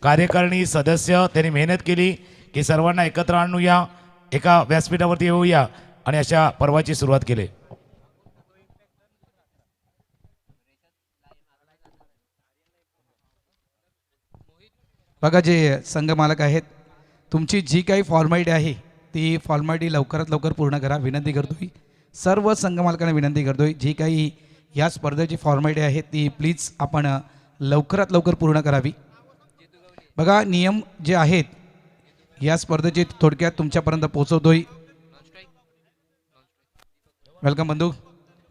कार्यकारिणी सदस्य त्यांनी मेहनत केली की सर्वांना एकत्र आणूया, एका व्यासपीठावरती येऊया आणि अशा पर्वाची सुरुवात केली. बघा जे संघ मालक आहेत, तुमची जी काही फॉर्मॅलिटी आहे ती फॉर्मॅलिटी लवकरात लवकर पूर्ण करा विनंती करतोय. सर्व संघ मालकांना विनंती करतोय, जी काही या स्पर्धेची फॉर्मॅलिटी आहे ती प्लीज आपण लवकरात लवकर पूर्ण करावी. बघा नियम जे आहेत या स्पर्धेचे थोडक्यात तुमच्यापर्यंत पोहोचवतोय. वेलकम बंधू.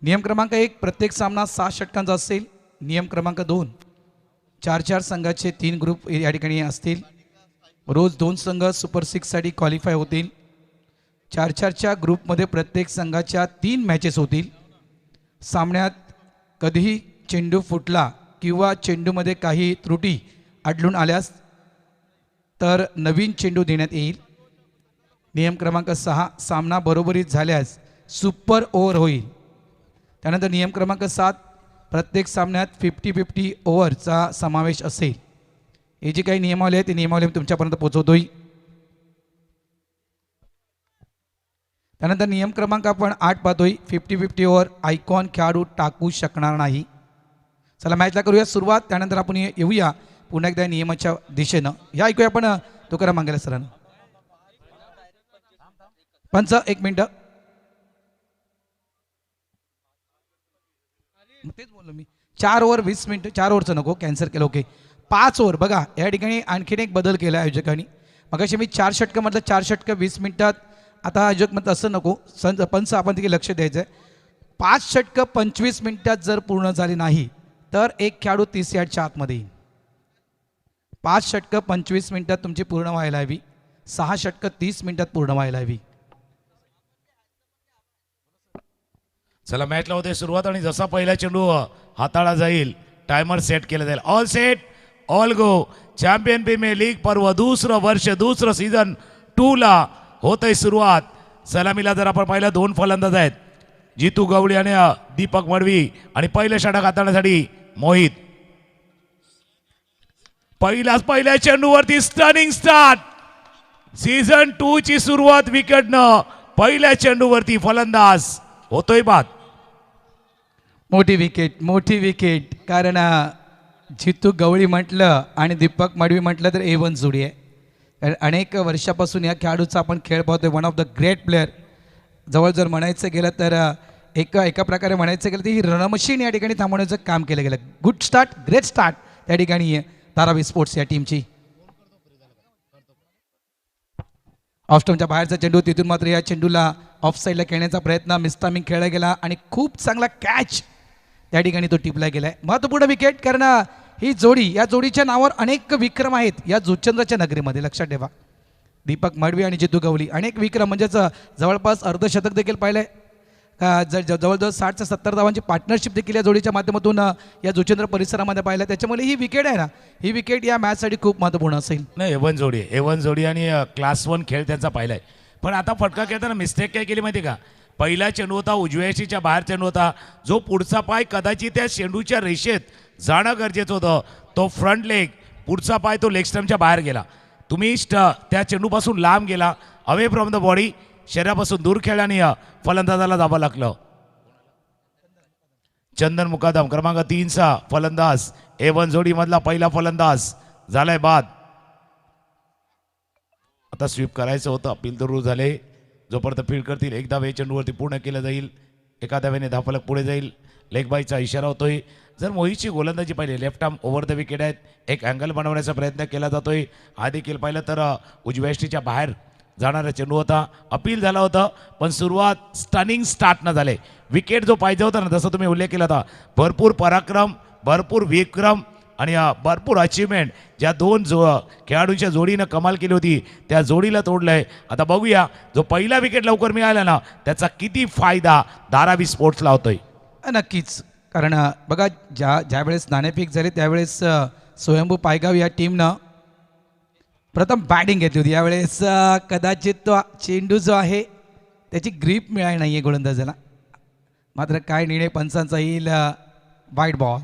नियम क्रमांक 1, प्रत्येक सामना 6 षटकांचा असेल. नियम क्रमांक 2, 4-4 संघाचे 3 ग्रुप या ठिकाणी असतील. रोज 2 संघ सुपर 6साठी क्वालिफाय होतील. 4-4च्या ग्रुपमध्ये प्रत्येक संघाच्या 3 मॅचेस होतील. सामन्यात कधीही चेंडू फुटला किंवा चेंडूमध्ये काही त्रुटी आढळून आल्यास तर नवीन चेंडू देण्यात येईल. नियम क्रमांक 6, सामना बरोबरीत झाल्यास सुपर ओव्हर होईल. त्यानंतर नियम क्रमांक 7, प्रत्येक सामन्यात 50-50 ओव्हरचा समावेश असेल. हे जे काही नियमावली आहे ती नियमावली मी तुमच्यापर्यंत पोहोचवतोय. त्यानंतर नियम क्रमांक आपण 8 पाहतोय, 50-50 ओव्हर आयकॉन खेळाडू टाकू शकणार नाही. चला मॅचला करूया सुरुवात. त्यानंतर आपण येऊया पुन्हा एकदा नियमाच्या दिशेनं. ह्या ऐकूया आपण तुकाराम मांगेले सरांना. पंच 1 मिनिट. तेच बोललो मी, 4 ओव्हर 20 मिनिटं. 4 ओव्हरचं नको, कॅन्सल केलं. Okay 5 over. बघा या ठिकाणी आणखीन एक बदल केला आयोजकांनी. मगाशी मी 4 षटकं म्हटलं, 4 षटकं 20 मिनिटात. आता आयोजक म्हणतात असं नको, पंच आपण तिथे लक्ष द्यायचं आहे. 5 षटकं 25 मिनिटात जर पूर्ण झाली नाही तर एक खेळाडू 30 यार्डच्या आतमध्ये येईल. 5 षटकं 25 मिनिटात तुमची पूर्ण व्हायला हवी. 6 षटकं 30 मिनिटात पूर्ण व्हायला हवी. चला मॅचला होते सुरुवात आणि जसा पहिला चेंडू हाताळा जाईल टायमर सेट केला जाईल. All set all go. Champion premier league पर्व दुसरं वर्ष, दुसरं सीझन 2 ला होतंय सुरुवात. सलामीला जर आपण पाहिलं 2 फलंदाज आहेत, जितू गवळी आणि दीपक मडवी. आणि पहिलं षटक हाताळण्यासाठी मोहित. पहिल्या चेंडूवरती स्टनिंग स्टार्ट. सीझन 2 ची सुरुवात विकेटनं. पहिल्या चेंडूवरती फलंदाज होतोय बाद. मोठी विकेट. कारण जितू गवळी म्हटलं आणि दीपक मडवी म्हटलं तर A1 जोडी आहे. कारण अनेक वर्षापासून या खेळाडूचा आपण खेळ पाहतोय. One of the great player. जवळ जर म्हणायचं गेलं तर एका प्रकारे म्हणायचं गेलं तर ही रणमशीन या ठिकाणी थांबवण्याचं काम केलं गेलं. गुड स्टार्ट, ग्रेट स्टार्ट त्या ठिकाणी धारावी स्पोर्ट्स या टीमची. ऑफस्टमच्या बाहेरचा चेंडू, तिथून मात्र या चेंडूला ऑफ साईडला खेळण्याचा प्रयत्न, मिसटायमिंग खेळला गेला आणि खूप चांगला कॅच त्या ठिकाणी तो टिपला गेलाय. महत्त्वपूर्ण विकेट. कारण ही जोडी, या जोडीच्या नावावर अनेक विक्रम आहेत या जुचंद्रच्या नगरीमध्ये. लक्षात ठेवा, दीपक मडवी आणि जितू गवळी अनेक विक्रम, म्हणजेच जवळपास अर्धशतक देखील पाहिलंय. जवळजवळ 60 ते 70 धावांची पार्टनरशिप देखील या जोडीच्या माध्यमातून या जुचंद्र परिसरामध्ये पाहिलं. त्याच्यामुळे ही विकेट आहे ना, ही विकेट या मॅचसाठी खूप महत्त्वपूर्ण असेल. नाही A1 जोडी आणि क्लास 1 खेळ त्यांचा पाहिलाय. पण आता फटका खेळताना मिस्टेक काय केली माहिती का? पहिला चेंडू होता उजव्या यष्टीच्या बाहेर चेंडू होता. जो पुढचा पाय कदाचित त्या चेंडूच्या रेषेत जाणं गरजेचं होतं, तो फ्रंट लेग, पुढचा पाय तो लेग स्टम्पच्या बाहेर गेला. तुम्ही त्या चेंडूपासून लांब गेला, अवे फ्रॉम द बॉडी, शरीरापासून दूर खेळल्याने फलंदाजाला दाबा लागलं. चंदन मुकादम क्रमांक 3चा फलंदाज, A1 जोडीमधला पहिला फलंदाज झालाय बाद. आता स्वीप करायचं होतं, अपील तर झाले. जोपर्यंत फील्ड करतील एक धाव चेंडूवरती पूर्ण केलं जाईल. एका धावेने धावफलक पुढे जाईल. लेग बायचा इशारा होतोय. जर मोहितची गोलंदाजी पाहिली, left arm over the wicket आहेत. एक अँगल बनवण्याचा प्रयत्न केला जातोय. हा देखील पाहिलं तर उजव्या यष्टीच्या बाहेर जाणारा चेंडू होता. अपील झाला होतं, पण सुरुवात स्टनिंग स्टार्ट न झाले. विकेट जो पाहिजे होता ना, जसं तुम्ही उल्लेख केला होता, भरपूर पराक्रम, भरपूर विक्रम आणि भरपूर अचिव्हमेंट ज्या 2 खेळाडूंच्या जोडीनं कमाल केली होती त्या जोडीला तोडलंय. आता बघूया जो पहिला विकेट लवकर मिळाला ना, त्याचा किती फायदा धारावी स्पोर्ट्सला होतोय. नक्कीच. कारण बघा ज्या वेळेस नाणेफेक झाली त्यावेळेस स्वयंभू पायगाव या टीमनं प्रथम बॅटिंग घेतली होती. यावेळेस कदाचित तो चेंडू जो आहे त्याची ग्रीप मिळाली नाही आहे गोलंदाजाला. मात्र काय निर्णय पंचांचा येईल. वाईट बॉल.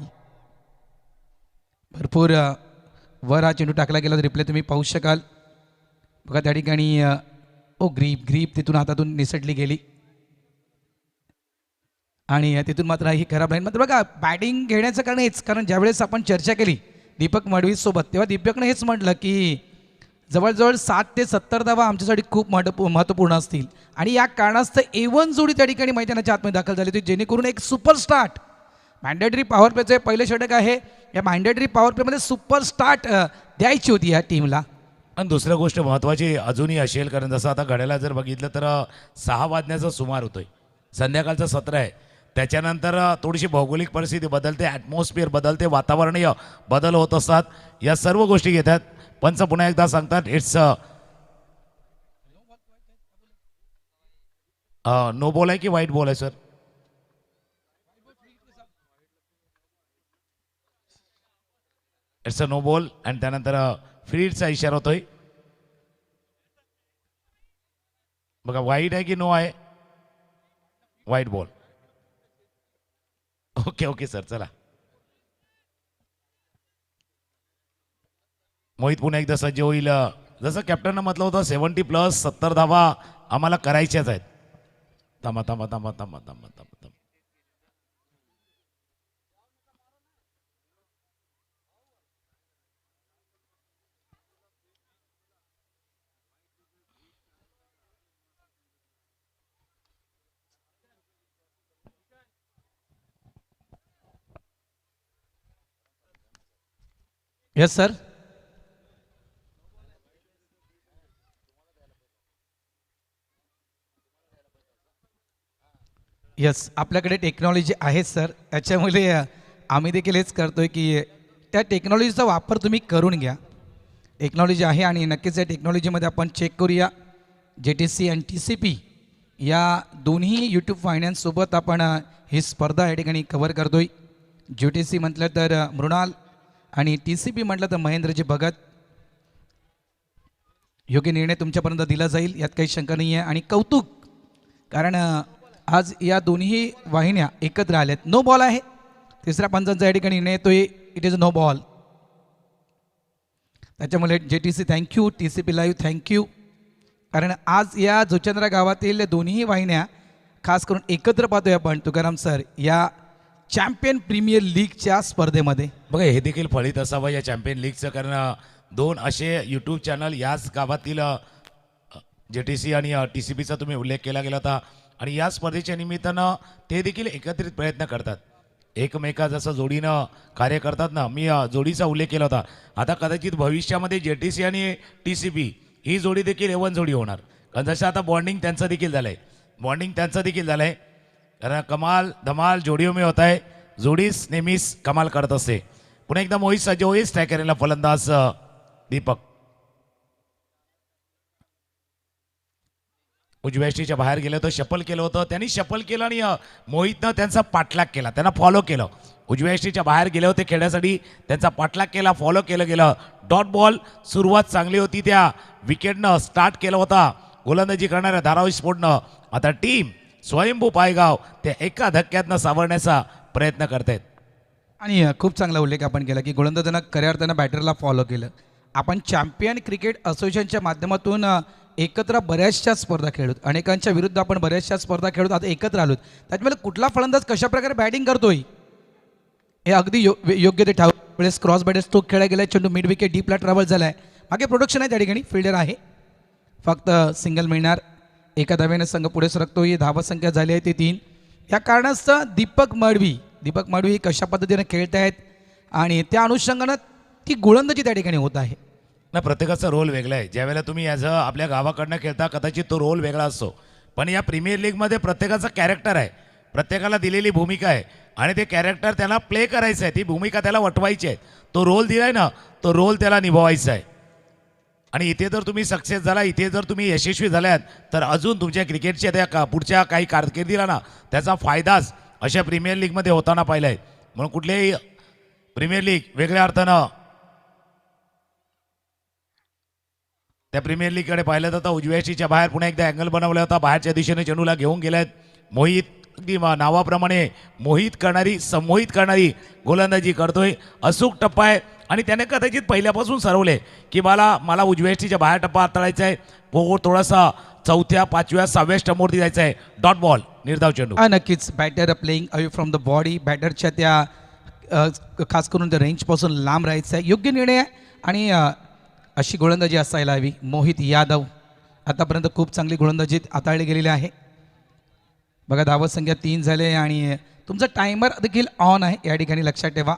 भरपूर वर हा चेंडू टाकला गेला रिप्ले तुम्ही पाहू शकाल. बघा त्या ठिकाणी ग्रीप तिथून हातातून निसटली गेली आणि तिथून मात्र ही खराब राहील. मात्र बघा बॅटिंग घेण्याचं कारण हेच, कारण ज्यावेळेस आपण चर्चा केली दीपक मडवीसोबत तेव्हा दीपकने हेच म्हटलं की जवळजवळ 60 ते 70 धावा आमच्यासाठी खूप महत्त्वपूर्ण असतील आणि या कारणास्तव A1 जोडी त्या ठिकाणी मैदानाच्या आतमध्ये दाखल झाली होती, जेणेकरून एक सुपर स्टार्ट मॅन्डेटरी पॉवर प्लेचं पहिलं षटक आहे. या मॅन्डेटरी पॉवर प्लेमध्ये सुपर स्टार्ट द्यायची होती या टीमला. आणि दुसरं गोष्ट महत्त्वाची अजूनही असेल, कारण जसं आता घड्याला जर बघितलं तर 6 वाजण्याचा सुमार होतोय, संध्याकाळचं सत्र आहे. त्याच्यानंतर थोडीशी भौगोलिक परिस्थिती बदलते, ॲटमॉस्फिअर बदलते, वातावरणीय बदल होत असतात. या सर्व गोष्टी घेतात. पंच पुन्हा एकदा सांगतात इट्स नो बॉल आहे की व्हाईट बॉल आहे sir? It's a no ball. आणि त्यानंतर फ्रीडचा इशारा होतोय. बघा व्हाईट आहे की नो आहे? White ball. Okay okay sir, चला. मोहित पुन्हा एकदा सज्ज होईल. जसं कॅप्टननं म्हटलं होतं 70+ 70 धावा आम्हाला करायच्याच आहेत. थांबा थांबा थांबा थांबा थांबा थांबा थांबा. Yes sir. येस, आपल्याकडे टेक्नॉलॉजी आहे सर, त्याच्यामुळे आम्ही देखील हेच करतोय की त्या टेक्नॉलॉजीचा वापर तुम्ही करून घ्या. टेक्नॉलॉजी आहे आणि नक्कीच या टेक्नॉलॉजीमध्ये आपण चेक करूया. JTC आणि TCP या दोन्ही यूट्यूब फायनान्ससोबत आपण ही स्पर्धा या ठिकाणी कव्हर करतोय. JTC म्हटलं तर मृणाल आणि TCP म्हटलं तर महेंद्रजी भगत. योग्य निर्णय तुमच्यापर्यंत दिला जाईल यात काही शंका नाही आहे आणि कौतुक, कारण आज या दोन्ही वाहिन्या एकत्र आल्यात. नो बॉल आहे. तिसऱ्या पंचांचा या ठिकाणी निर्णय येतोय, इट इज नो बॉल. त्याच्यामुळे JTC thank you, TCP live thank you, कारण आज या जुचंद्रा गावातील दोन्ही वाहिन्या खास करून एकत्र पाहतोय आपण तुकाराम सर या चॅम्पियन प्रीमियर लीगच्या स्पर्धेमध्ये. बघा हे देखील फळीत असावं या चॅम्पियन लीगचं, कारण 2 असे यूट्यूब चॅनल याच गावातील JTC आणि TCPचा तुम्ही उल्लेख केला गेला होता आणि या स्पर्धेच्या निमित्तानं ते देखील एकत्रित प्रयत्न करतात, एकमेका जसं जोडीनं कार्य करतात ना. मी जोडीचा उल्लेख केला होता. आता कदाचित भविष्यामध्ये JTC आणि TCP ही जोडी देखील A1 जोडी होणार, कारण जसं आता बॉन्डिंग त्यांचं देखील झालं आहे. कारण कमाल धमाल जोडियों में होता है, जोडीच नेहमीच कमाल करत असते. पुन्हा एकदा मोहित सज्ज होईल. स्ट्रायकरला फलंदाज दीपक. उजव्या यष्टीच्या बाहेर गेलं होतं, शफल केलं होतं, त्यांनी शफल केलं आणि मोहितनं त्यांचा पाठलाग केला, त्यांना फॉलो केलं. उजव्या यष्टीच्या बाहेर गेले होते खेळण्यासाठी, त्यांचा पाठलाग केला, फॉलो केलं गेलं. Dot ball. सुरुवात चांगली होती, त्या विकेटनं स्टार्ट केला होता गोलंदाजी करणाऱ्या धारावी स्पोर्टनं. आता टीम स्वयंभू पायगाव ते एका धक्क्यातनं सावरण्याचा प्रयत्न करतायत. आणि खूप चांगला उल्लेख आपण केला की गोलंदाजांना खऱ्या अर्थानं बॅटरला फॉलो केलं. आपण चॅम्पियन क्रिकेट असोसिएशनच्या माध्यमातून एकत्र बऱ्याचशा स्पर्धा खेळलोत, अनेकांच्या विरुद्ध आपण बऱ्याचशा स्पर्धा खेळत आता एकत्र आलोत. त्याच्यामुळे कुठला फलंदाज कशा प्रकारे बॅटिंग करतोय हे अगदी योग्य ते ठाऊक. वेळेस क्रॉस बॅटर स्ट्रोक खेळला गेला, चेंडू मिड विकेट डीपला ट्रॅव्हल झाला आहे, मागे प्रोडक्शन आहे, त्या ठिकाणी फिल्डर आहे, फक्त सिंगल मिळणार. एका धाव्याने संघ पुढे सरकतोय, धावा संख्या झाली आहे ती 3. या कारणास्तव दीपक मडवी ही कशा पद्धतीने खेळत आहेत आणि त्या अनुषंगानं ती गोलंदाजी त्या ठिकाणी होत आहे. ना प्रत्येकाचा रोल वेगळा आहे. ज्यावेळेला तुम्ही ॲज अ आपल्या गावाकडनं खेळता कदाचित तो रोल वेगळा असतो, पण या प्रीमियर लीगमध्ये प्रत्येकाचा कॅरेक्टर आहे, प्रत्येकाला दिलेली भूमिका आहे आणि ते कॅरेक्टर त्याला प्ले करायचं आहे, ती भूमिका त्याला वटवायची आहे, तो रोल दिलाय ना, तो रोल त्याला निभवायचा आहे. आणि इथे जर तुम्ही सक्सेस झाला, इथे जर तुम्ही यशस्वी झाल्यात, तर अजून तुमच्या क्रिकेटच्या त्या पुढच्या काही कारकिर्दीला ना त्याचा फायदाच अशा प्रीमियर लीगमध्ये होताना पाहिला आहे. म्हणून कुठलेही प्रीमियर लीग वेगळ्या अर्थानं त्या प्रीमियर लीगकडे पाहिलं जातं. उजव्या यष्टीच्या बाहेर पुन्हा एकदा अँगल बनवला होता, बाहेरच्या दिशेने चेंडूला घेऊन गेलेत मोहित अगदी नावाप्रमाणे मोहित करणारी संमोहित करणारी गोलंदाजी करतोय. अचूक टप्पा आहे आणि त्याने कदाचित पहिल्यापासून ठरवले की मला उजव्या यष्टीच्या बाहेर टप्पा हाताळायचा आहे. थोडासा चौथ्या 5व्या 6व्या स्टंपवरती जायचं आहे. डॉट बॉल निर्धाव चेंडू. नक्कीच batter playing away from the body. बॅटरच्या त्या खास करून त्या रेंजपासून लांब राहायचं आहे. योग्य निर्णय आहे आणि अशी गोलंदाजी असायला हवी. मोहित यादव आतापर्यंत खूप चांगली गोलंदाजी हाताळली गेलेली आहे. बघा धावसंख्या 3 झाले आणि तुमचा टायमर देखील ऑन आहे या ठिकाणी लक्षात ठेवा.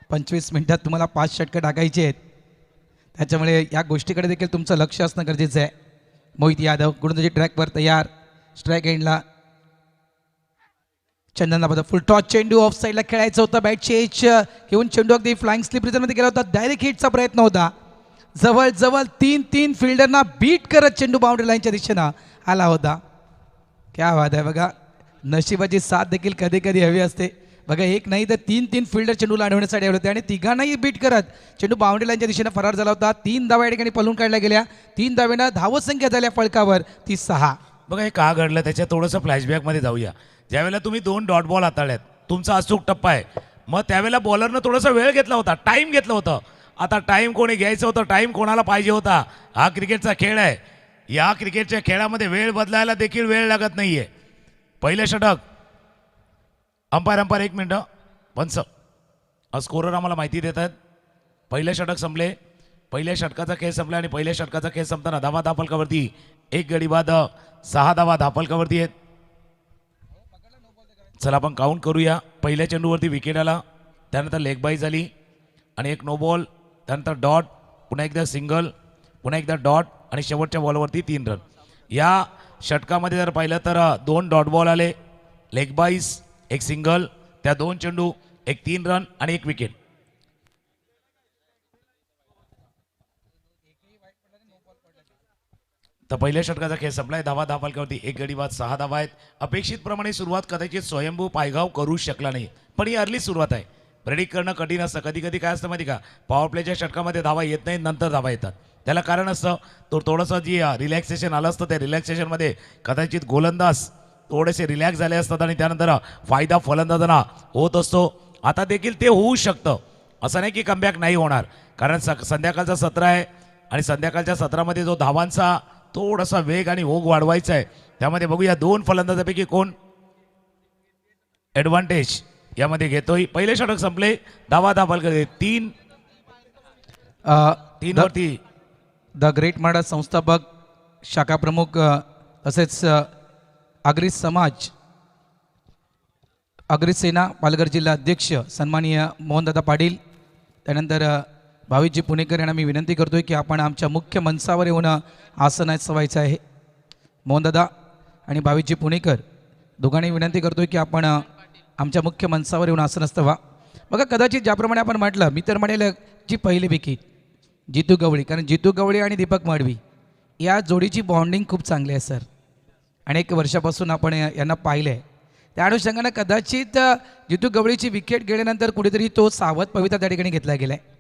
25 मिनिटात तुम्हाला 5 षटकं टाकायचे आहेत, त्याच्यामुळे या गोष्टीकडे देखील तुमचं लक्ष असणं गरजेचं आहे. मोहित यादव गोलंदाजी ट्रॅकवर तयार. स्ट्राईक एंडला चंदनला फुल टॉस चेंडू ऑफ साईडला खेळायचं होतं. बॅटची एज घेऊन चेंडू अगदी फ्लाइंग स्लिप रिझनमध्ये गेला होता. डायरेक्ट हिटचा प्रयत्न होता. जवळ 3 फिल्डरना बीट करत चेंडू बाउंड्री लाईनच्या दिशेनं आला होता. क्या बात आहे. बघा नशिबाची साथ देखील कधी कधी हवी असते. बघा एक नाही तर 3 फिल्डर चेंडूला अडवण्यासाठी आले होते आणि तिघांनाही बीट करत चेंडू बाउंड्री लाईनच्या दिशेनं फरार झाला होता. 3 धावा या ठिकाणी पळून काढल्या गेल्या. 3 धावेनं धावसंख्या झाल्या फळकावर ती 6. बघा हे का घडलं त्याच्या थोडंसं फ्लॅशबॅकमध्ये जाऊया. ज्यावेळेला तुम्ही 2 डॉट बॉल हाताळल्यात, तुमचा अचूक टप्पा आहे, मग त्यावेळेला बॉलरनं थोडासा वेळ घेतला होता, टाईम घेतलं होतं. आता टाईम कोणी घ्यायचं होतं, टाईम कोणाला पाहिजे होता. हा क्रिकेटचा खेळ आहे. या क्रिकेटच्या खेळामध्ये वेळ बदलायला देखील वेळ लागत नाहीये. पहिलं षटक. अंपायर 1 मिनटं. पंच स्कोरर आम्हाला माहिती देतात. पहिलं षटक संपले. पहिल्या षटकाचा खेळ संपला आणि पहिल्या षटकाचा खेळ संपताना धावा धापलकावरती 1 गडी बाद 6 धावा धापलकावरती आहेत. चला आपण काउंट करूया. पहिल्या चेंडूवरती विकेट आला, त्यानंतर लेग बाई झाली आणि 1 नो बॉल, त्यानंतर डॉट, पुन्हा एकदा सिंगल, पुन्हा एकदा डॉट आणि शेवटच्या बॉलवरती 3 रन. या षटकामध्ये जर पाहिलं तर 2 डॉट बॉल आले, लेग बाईस, 1 सिंगल, त्या 2 चेंडू, 1 3 रन आणि 1 विकेट. तर पहिल्या षटकाचा खेळ संपलाय. धावा धापलकावरती 1 गडी बाद 6 धावा आहेत. अपेक्षितप्रमाणे सुरुवात कदाचित स्वयंभू पायगाव करू शकला नाही, पण ही अर्ली सुरुवात आहे. प्रेडिक्ट करणं कठीण असतं. कधी कधी काय असतं माहिती का, पॉवर प्लेच्या षटकामध्ये धावा येत नाही, नंतर धावा येतात. त्याला कारण असतं तो थोडंसं जी रिलॅक्सेशन आलं असतं, त्या रिलॅक्सेशनमध्ये कदाचित गोलंदाज थोडेसे रिलॅक्स झाले असतात आणि त्यानंतर फायदा फलंदाजांना होत असतो. आता देखील ते होऊ शकतं. असं नाही की कमबॅक नाही होणार, कारण संध्याकाळचं सत्र आहे आणि संध्याकाळच्या सत्रामध्ये जो धावांचा थोडासा वेग आणि ओघ वाढवायचा आहे, त्यामध्ये बघूया 2 फलंदाजापैकी कोण ॲडव्हान्टेज यामध्ये घेतोय. पहिले षटक संपले. धावा धापलकर 3 वरती. द ग्रेट मराठा संस्थापक शाखा प्रमुख तसेच अग्री समाज अग्री सेना पालघर जिल्हा अध्यक्ष सन्माननीय मोहनदादा पाटील, त्यानंतर भाविकजी पुणेकर यांना मी विनंती करतोय की आपण आमच्या मुख्य मंचावर येऊन आसनास व्हायचं आहे. मोहनदादा आणि भाविकजी पुणेकर दोघांनी विनंती करतोय की आपण आमच्या मुख्य मंचावर येऊन आसनस्थ व्हा. बघा कदाचित ज्याप्रमाणे आपण म्हटलं, मी तर म्हणेल जी पहिली विकेट जितू गवळी, कारण जितू गवळी आणि दीपक माडवी या जोडीची बॉन्डिंग खूप चांगली आहे सर. अनेक वर्षापासून आपण यांना पाहिलं आहे. त्या अनुषंगानं कदाचित जितू गवळीची विकेट गेल्यानंतर कुठेतरी तो सावध पवित्रा त्या ठिकाणी घेतला गेला आहे.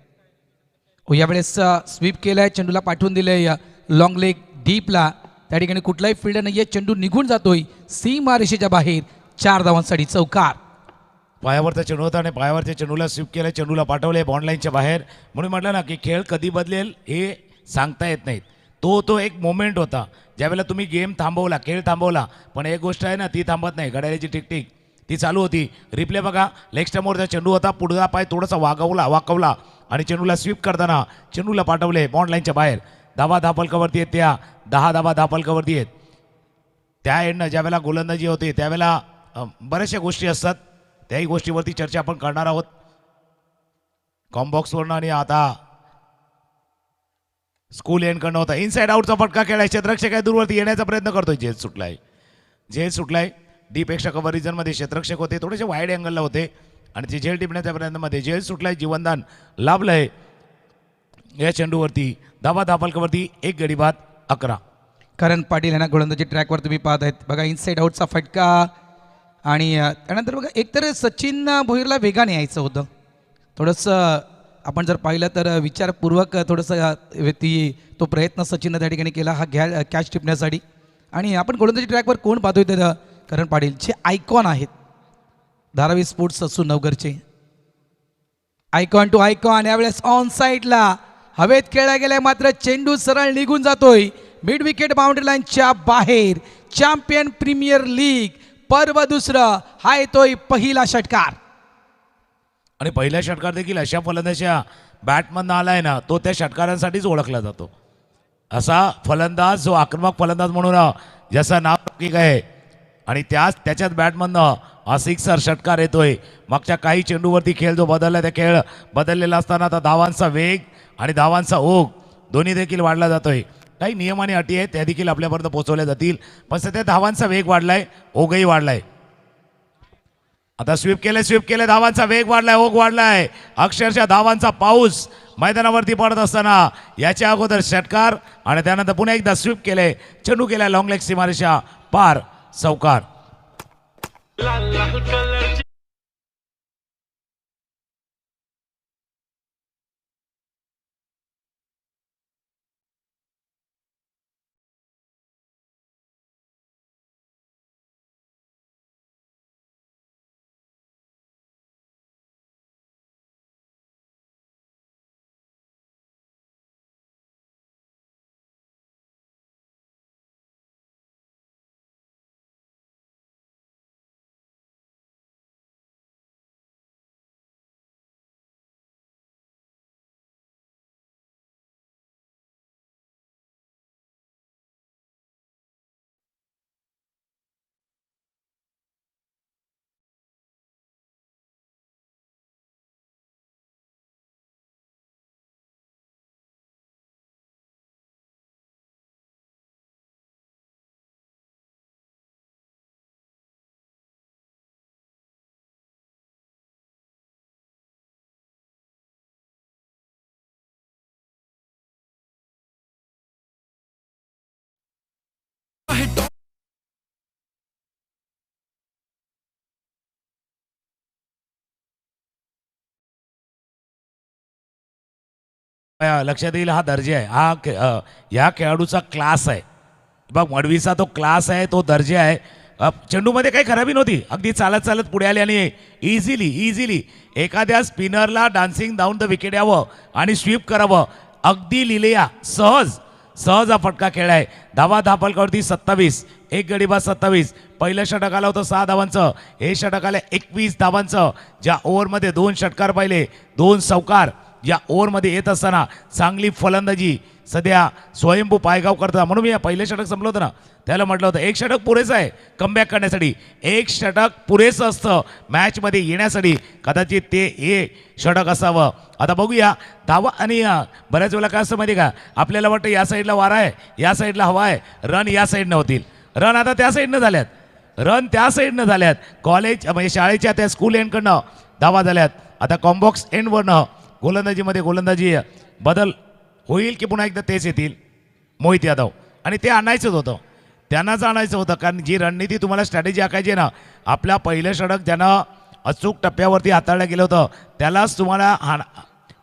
यावेळेस स्वीप केला आहे, चेंडूला पाठवून दिलं आहे लॉंग लेग डीपला. त्या ठिकाणी कुठलाही फिल्डर नाही आहे, चेंडू निघून जातोय सीमारेषेच्या बाहेर. 4 धावांसाठी चौकार. पायावरचा चेंडू होता आणि पायावरच्या चेंडूला स्वीप केलं, चेंडूला पाठवले बॉन्डलाईनच्या बाहेर. म्हणून म्हटलं ना की खेळ कधी बदलेल हे सांगता येत नाहीत. तो एक मोमेंट होता ज्यावेळेला तुम्ही गेम थांबवला, खेळ थांबवला, पण एक गोष्ट आहे ना ती थांबत नाही. घड्याळाची टिकटिक ती चालू होती. रिप्ले बघा, लेग स्टंपवरचा चेंडू होता, पुढचा पाय थोडासा वाकवला आणि चेंडूला स्वीप करताना चेंडूला पाठवले बॉन्डलाईनच्या बाहेर. धावा धापलकावरती आहेत, त्या 10 धावा धापलकावरती आहेत. त्या एंडनं ज्यावेळेला गोलंदाजी होते त्यावेळेला बऱ्याचशा गोष्टी असतात, त्याही गोष्टीवरती चर्चा आपण करणार आहोत कॉम्बॉक्सवरनं. आणि आता स्कूल एंड करणं होता. इनसाइड आउटचा फटका खेळाय, क्षेत्ररक्षक आहे दूरवरती येण्याचा प्रयत्न करतोय. झेल सुटलाय. डीपेक्षा कव्हर रिजनमध्ये क्षेत्ररक्षक होते, थोडेसे वाईड अँगलला होते आणि ते झेल टिपण्याच्या प्रयत्नामध्ये झेल सुटलाय. जीवनदान लाभलंय या चेंडूवरती. धावा धापलकावरती 1 गडी बाद 11. करण पाटील यांना गोलंदाजी ट्रॅकवर तुम्ही पाहत आहेत. बघा इनसाइड आउटचा फटका आणि त्यानंतर बघा एकतर सचिन भोईरला वेगाने यायचं होतं. थोडंसं आपण जर पाहिलं तर विचारपूर्वक थोडंसं तो प्रयत्न सचिननं त्या ठिकाणी केला हा कॅच टिपण्यासाठी. आणि आपण गोलंदाजी ट्रॅकवर कोण पाहतोय तर करण पाटील जे आयकॉन आहेत धारावी स्पोर्ट्स असू नवगरचे. आयकॉन टू आयकॉन यावेळेस ऑन साईडला हवेत खेळला गेलाय, मात्र चेंडू सरळ निघून जातोय मिड विकेट बाउंड्री लाईनच्या बाहेर. चॅम्पियन प्रीमियर लीग पर्व दुसरं हा येतोय पहिला षटकार. आणि पहिल्या षटकार देखील अशा फलंदाच्या बॅटमधनं आलाय ना, तो त्या षटकारांसाठीच ओळखला जातो. असा फलंदाज जो आक्रमक फलंदाज म्हणून ज्याचं नाव लौकिक आहे आणि त्याच्याच बॅटमधनं हा सिक्सर षटकार येतोय. मागच्या काही चेंडूवरती खेळ जो बदलला, त्या खेळ बदललेला असताना आता धावांचा वेग आणि धावांचा ओघ दोन्ही देखील वाढला जातोय. काही नियम आणि अटी आहेत त्या देखील आपल्यापर्यंत पोहोचवल्या जातील, पण सध्या धावांचा वेग वाढलाय, ओघही वाढलाय. आता स्वीप केले, धावांचा वेग वाढलाय, ओघ वाढलाय, अक्षरशः धावांचा पाऊस मैदानावरती पडत असताना याच्या अगोदर षटकार आणि त्यानंतर पुन्हा एकदा स्वीप केले, चेंडू केलाय लॉंग लेग सीमारेषा पार, चौकार. लक्षात येईल हा दर्जा आहे, या खेळाडूचा क्लास आहे बघ. मडवीचा तो क्लास आहे, तो दर्जा आहे. चेंडूमध्ये काही खराबी नव्हती, अगदी चालत चालत पुढे आले आणि इझिली एखाद्या स्पिनरला डान्सिंग डाऊन द विकेट यावं आणि स्वीप करावं, अगदी लिहिलेया सहज हा फटका खेळ आहे. धावा धापलकावरती 27, एक गडी बाद 27. पहिलं षटक आलं होतं 6 धावांचं, हे षटक आलं 21 धावांचं. ज्या ओव्हरमध्ये 2 षटकार पाहिले, 2 चौकार या ओव्हरमध्ये येत असताना चांगली फलंदाजी सध्या स्वयंभू पायगाव करता. म्हणून मी या पहिलं षटक संपलं होतं ना, त्याला म्हटलं होतं एक षटक पुरेसं आहे कमबॅक करण्यासाठी, एक षटक पुरेसं असतं मॅचमध्ये येण्यासाठी. कदाचित ते हे षटक असावं. आता बघूया धावा. आणि बऱ्याच वेळेला काय असतं माहिती का, आपल्याला वाटतं या साईडला वारा आहे, या साईडला हवा आहे, रन या साईडनं होतील. रन आता त्या साईडनं झाल्यात, कॉलेज म्हणजे शाळेच्या त्या स्कूल एंडकडनं धावा झाल्यात. आता कॉम्बॉक्स एंडवरनं गोलंदाजी बदल होईल की पुन्हा एकदा तेच येतील मोहित यादव. आणि ते आणायचंच होतं, त्यांनाच आणायचं होतं, कारण जी रणनीती तुम्हाला स्ट्रॅटेजी आखायची आहे ना, आपल्या पहिलं षटक ज्यानं अचूक टप्प्यावरती हाताळलं गेलं होतं त्यालाच तुम्हाला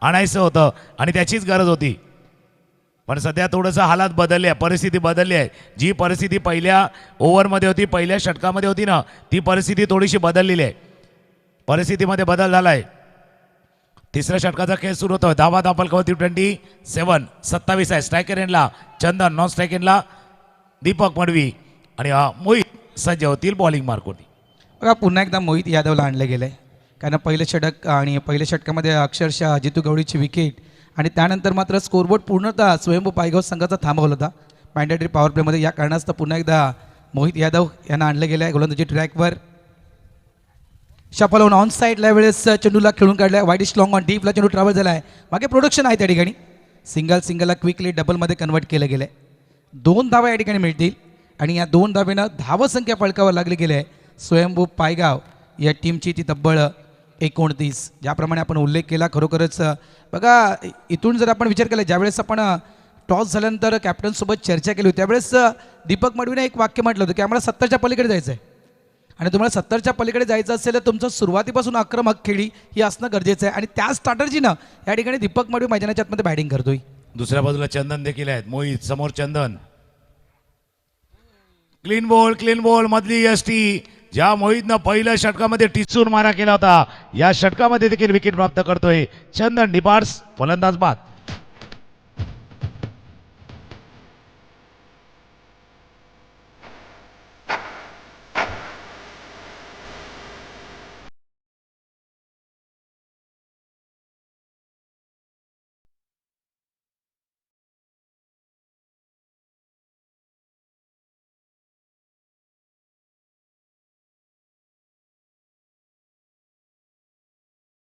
आणायचं होतं आणि त्याचीच गरज होती. पण सध्या थोडंसं हालात बदलले आहे, परिस्थिती बदलली आहे. जी परिस्थिती पहिल्या ओव्हरमध्ये होती, पहिल्या षटकामध्ये होती ना, ती परिस्थिती थोडीशी बदललेली आहे. परिस्थितीमध्ये बदल झाला आहे. तिसऱ्या षटकाचा खेळ सुरू होतोय. धावा धापलकावरती 27, 27 आहे. स्ट्रायकर एंडला चंदन, नॉन स्ट्राईक एंडला दीपक मडवी आणि मोहित सज्ज होतील बॉलिंग मार्कवरती. बघा पुन्हा एकदा मोहित यादवला आणलं गेलं आहे, कारण पहिलं षटक आणि पहिल्या षटकामध्ये अक्षरशः जितू गवळीची विकेट आणि त्यानंतर मात्र स्कोरबोर्ड पूर्णतः स्वयंभू पायगाव संघाचा थांबवला होता मॅन्डेटरी पॉवर प्लेमध्ये. या कारणास्तव पुन्हा एकदा मोहित यादव यांना आणलं गेलं आहे गोलंदाजी ट्रॅकवर. शफल होऊन ऑन साईडला वेळेस चेंडूला खेळून काढला, वाईडिश लॉंग ऑन डीपला चेंडू ट्रॅव्हल झाला आहे. मागे प्रोडक्शन आहे त्या ठिकाणी, सिंगलला क्विकली डबलमध्ये कन्वर्ट केलं गेलं आहे. 2 धावा या ठिकाणी मिळतील आणि या 2 धावेनं धावसंख्या फळकावर लागली गेली आहे स्वयंभू पायगाव या टीमची, ती तब्बल 29. ज्याप्रमाणे आपण उल्लेख केला, खरोखरच बघा इथून जर आपण विचार केला, ज्यावेळेस आपण टॉस झाल्यानंतर कॅप्टनसोबत चर्चा केली होती त्यावेळेस दीपक मडवीने एक वाक्य म्हटलं होतं की आम्हाला 70च्या पलीकडे जायचं आहे आणि तुम्हाला 70च्या पलीकडे जायचं असेल तर तुमचं सुरुवातीपासून आक्रमक खेळी ही असणं गरजेचं आहे आणि त्या स्ट्रॅटर्जीनं या ठिकाणी दीपक मडवी मैदानाच्या आतमध्ये बॅटिंग करतोय. दुसऱ्या बाजूला चंदन देखील आहेत. मोहित समोर चंदन क्लीन बॉल मधली यष्टी ज्या मोहितनं पहिल्या षटकामध्ये टिचून मारा केला होता या षटकामध्ये देखील विकेट प्राप्त करतोय चंदन डिपार्स फलंदाज बाद.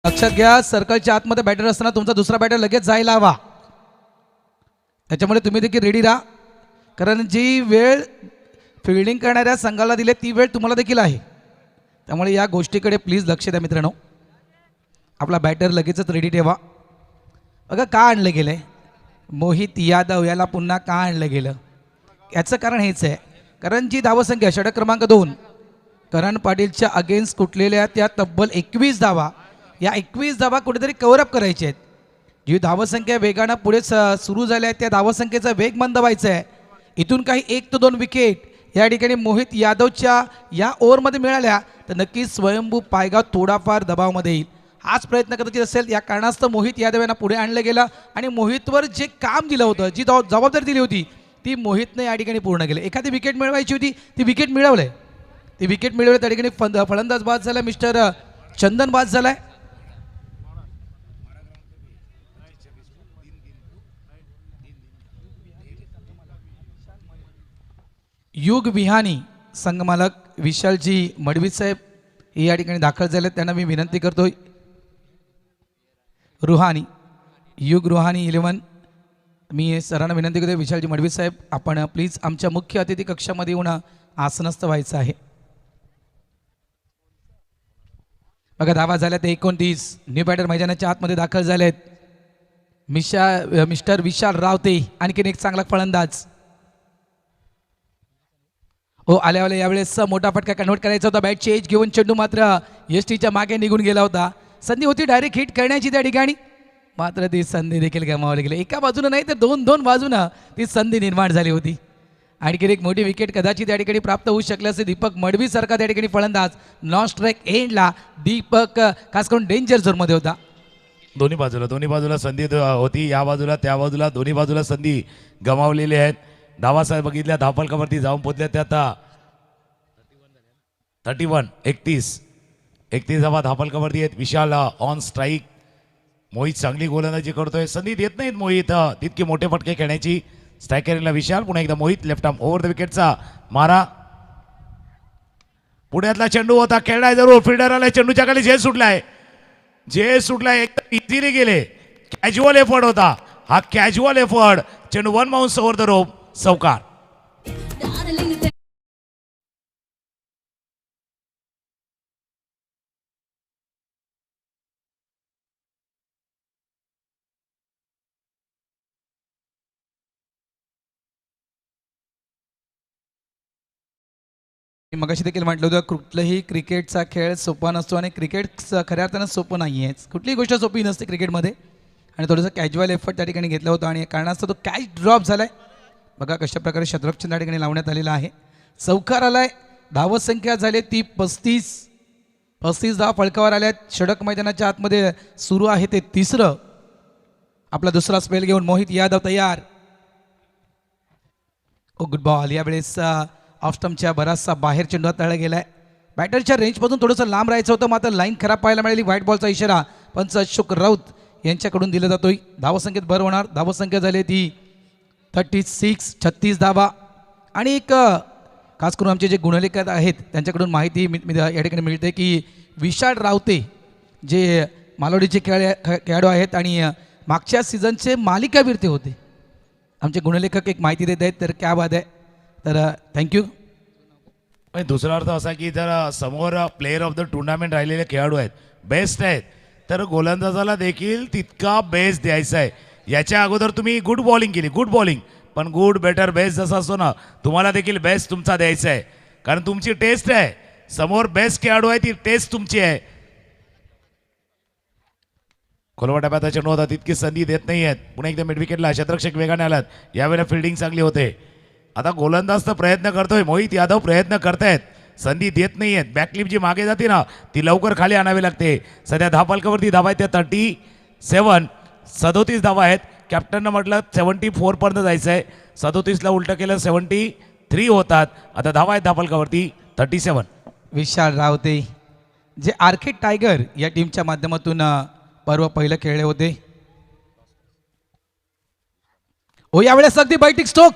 लक्षात घ्या सर्कलच्या आतमध्ये बॅटर असताना तुमचा दुसरा बॅटर लगेच जायला हवा. त्याच्यामुळे तुम्ही देखील रेडी राहा कारण जी वेळ फिल्डिंग करणाऱ्या संघाला दिली ती वेळ तुम्हाला देखील आहे. त्यामुळे या गोष्टीकडे प्लीज लक्ष द्या मित्रांनो. आपला बॅटर लगेचच रेडी ठेवा. बघा का आणलं गेलं आहे मोहित यादव याला पुन्हा का आणलं गेलं याचं कारण हेच आहे कारण जी धावसंख्या षटक क्रमांक 2 करण पाटीलच्या अगेन्स्ट कुठलेल्या त्या तब्बल 21 धावा या 21 धावा कुठेतरी कव्हरअप करायचे आहेत. जी धावसंख्या वेगानं पुढे सुरू झाल्या आहेत त्या धावसंख्येचा वेग मंद व्हायचा आहे. इथून काही 1 ते 2 विकेट या ठिकाणी मोहित यादवच्या या ओव्हरमध्ये मिळाल्या तर नक्कीच स्वयंभू पायगाव थोडाफार दबावामध्ये येईल. हाच प्रयत्न कदाचित असेल या कारणास्तव मोहित यादव यांना पुढे आणलं गेलं आणि मोहितवर जे काम दिलं होतं जी जबाबदारी दिली होती ती मोहितने या ठिकाणी पूर्ण केली. एखादी विकेट मिळवायची होती ती विकेट मिळवले त्या ठिकाणी फलंदाज बाद झाला मिस्टर चंदन बाद झालाय. युग विहानी संघमालक विशालजी मडवी साहेब हे या ठिकाणी दाखल झाले त्यांना मी विनंती करतोय. रुहानी युग रुहानी 11 मी सरांना विनंती करतोय विशालजी मडवी साहेब आपण प्लीज आमच्या मुख्य अतिथी कक्षामध्ये येऊन आसनस्थ व्हायचं आहे. बघा धावा झाल्या ते 29. न्यू बॅटर मैदानाच्या आतमध्ये दाखल झालेत मिस्टर विशाल रावते आणखीन एक चांगला फलंदाज. हो आल्या यावेळेस मोठा फटका कन्व्हर्ट करायचा होता बॅटची एज घेऊन चेंडू मात्र एसटीच्या मागे निघून गेला होता. संधी होती डायरेक्ट हिट करण्याची त्या ठिकाणी मात्र ती संधी देखील गमावली गेली. एका बाजूनं नाही तर दोन बाजूनं ती संधी निर्माण झाली होती. आणखी एक मोठी विकेट कदाचित त्या ठिकाणी प्राप्त होऊ शकले असे. दीपक मडवी सारखा त्या ठिकाणी फलंदाज नॉन स्ट्राईक एंडला दीपक खास करून डेंजर झोनमध्ये होता. दोन्ही बाजूला संधी होती या बाजूला त्या बाजूला दोन्ही बाजूला संधी गमावलेली आहेत. धावा साहेब बघितल्या धावफलकावरती जाऊन पोहोचल्या त्या आता 31 धावा धावफलकावरती आहेत. विशाल ऑन स्ट्राईक मोहित चांगली गोलंदाजी करतोय. संधी देत नाहीत मोहित तितके मोठे फटके खेळण्याची. स्ट्रायकरला विशाल पुन्हा एकदा Mohit left arm over the विकेटचा मारा. पुढ्यातला चेंडू होता खेळलाय जरूर फिल्डर आलाय चेंडूच्या खाली झेल सुटलाय एकदम इझिली गेले. कॅज्युअल एफर्ट होता हा कॅज्युअल एफर्ट. चेंडू 1 बाउन्स ओव्हर द रोप चौकार. मगाशी देखील म्हटलं होतं कुठलंही क्रिकेटचा खेळ सोपा नसतो आणि क्रिकेट खऱ्या अर्थानं सोपं नाही आहे. कुठलीही गोष्ट सोपी नसते क्रिकेटमध्ये आणि थोडंसं कॅज्युअल एफर्ट त्या ठिकाणी घेतलं होतं आणि कारणास्तव तो कॅच ड्रॉप झालाय. बघा कशा प्रकारे शतरक्षण त्या ठिकाणी लावण्यात आलेला आहे. चौकार आलाय. धावसंख्या झाली ती 35 धावा फलकावर आल्यात. षटक मैदानाच्या आतमध्ये सुरू आहे ते तिसरं. आपला दुसरा स्पेल घेऊन मोहित यादव तयार. ओ गुड बॉल. यावेळेस ऑफ स्टंपच्या बराचसा बाहेर चेंडू तळला गेलाय. बॅटरच्या रेंजपासून थोडंसं लांब राहायचं होतं मात्र लाईन खराब पाहायला मिळाली. व्हाईट बॉलचा इशारा पंच अशोक राऊत यांच्याकडून दिला जातोय. धावसंख्येत भर होणार. धावसंख्या झाली ती 36 धावा आणि एक खास करून आमचे जे गुणलेखक आहेत त्यांच्याकडून माहिती या ठिकाणी मिळते की विशाल रावते जे मालवडीचे खेळाडू आहेत आणि मागच्या सीझनचे मालिकावीर ते होते. आमचे गुणलेखक एक माहिती देत आहेत तर क्या बात आहे. तर थँक्यू. दुसरा अर्थ असा की जर समोर प्लेअर ऑफ द टुर्नामेंट राहिलेले खेळाडू आहेत बेस्ट आहेत तर गोलंदाजाला देखील तितका बेस्ट द्यायचा आहे. याच्या अगोदर तुम्ही गुड बॉलिंग केली गुड बॉलिंग पण गुड बेटर बेस्ट जसा असतो ना तुम्हाला देखील बेस्ट तुमचा द्यायचा आहे कारण तुमची टेस्ट आहे. समोर बेस्ट खेळाडू आहे ती टेस्ट तुमची आहे. खोलवा टप्प्याचा चेंडू होता तितकी संधी देत नाही आहेत. पुन्हा एकदा मिड विकेटला शतरक्षक वेगाने आलात. यावेळेला फिल्डिंग चांगली होते. आता गोलंदाज तर प्रयत्न करतोय, मोहित यादव प्रयत्न करतायत, संधी देत नाही आहेत. बॅकलिप जी मागे जाते ना ती लवकर खाली आणावी लागते. सध्या धापालकावरती धावा आहेत त्या 37, 37 धावा आहेत. कॅप्टननं म्हटलं 74 पर्यंत जायचं आहे, 37ला उलटं केलं 73 होतात. आता धावा आहेत धापालकावरती 37. विशाल रावते जे आर्के टायगर या टीमच्या माध्यमातून पर्व पहिलं खेळले होते. ओ यावेळेस अगदी बैठक स्ट्रोक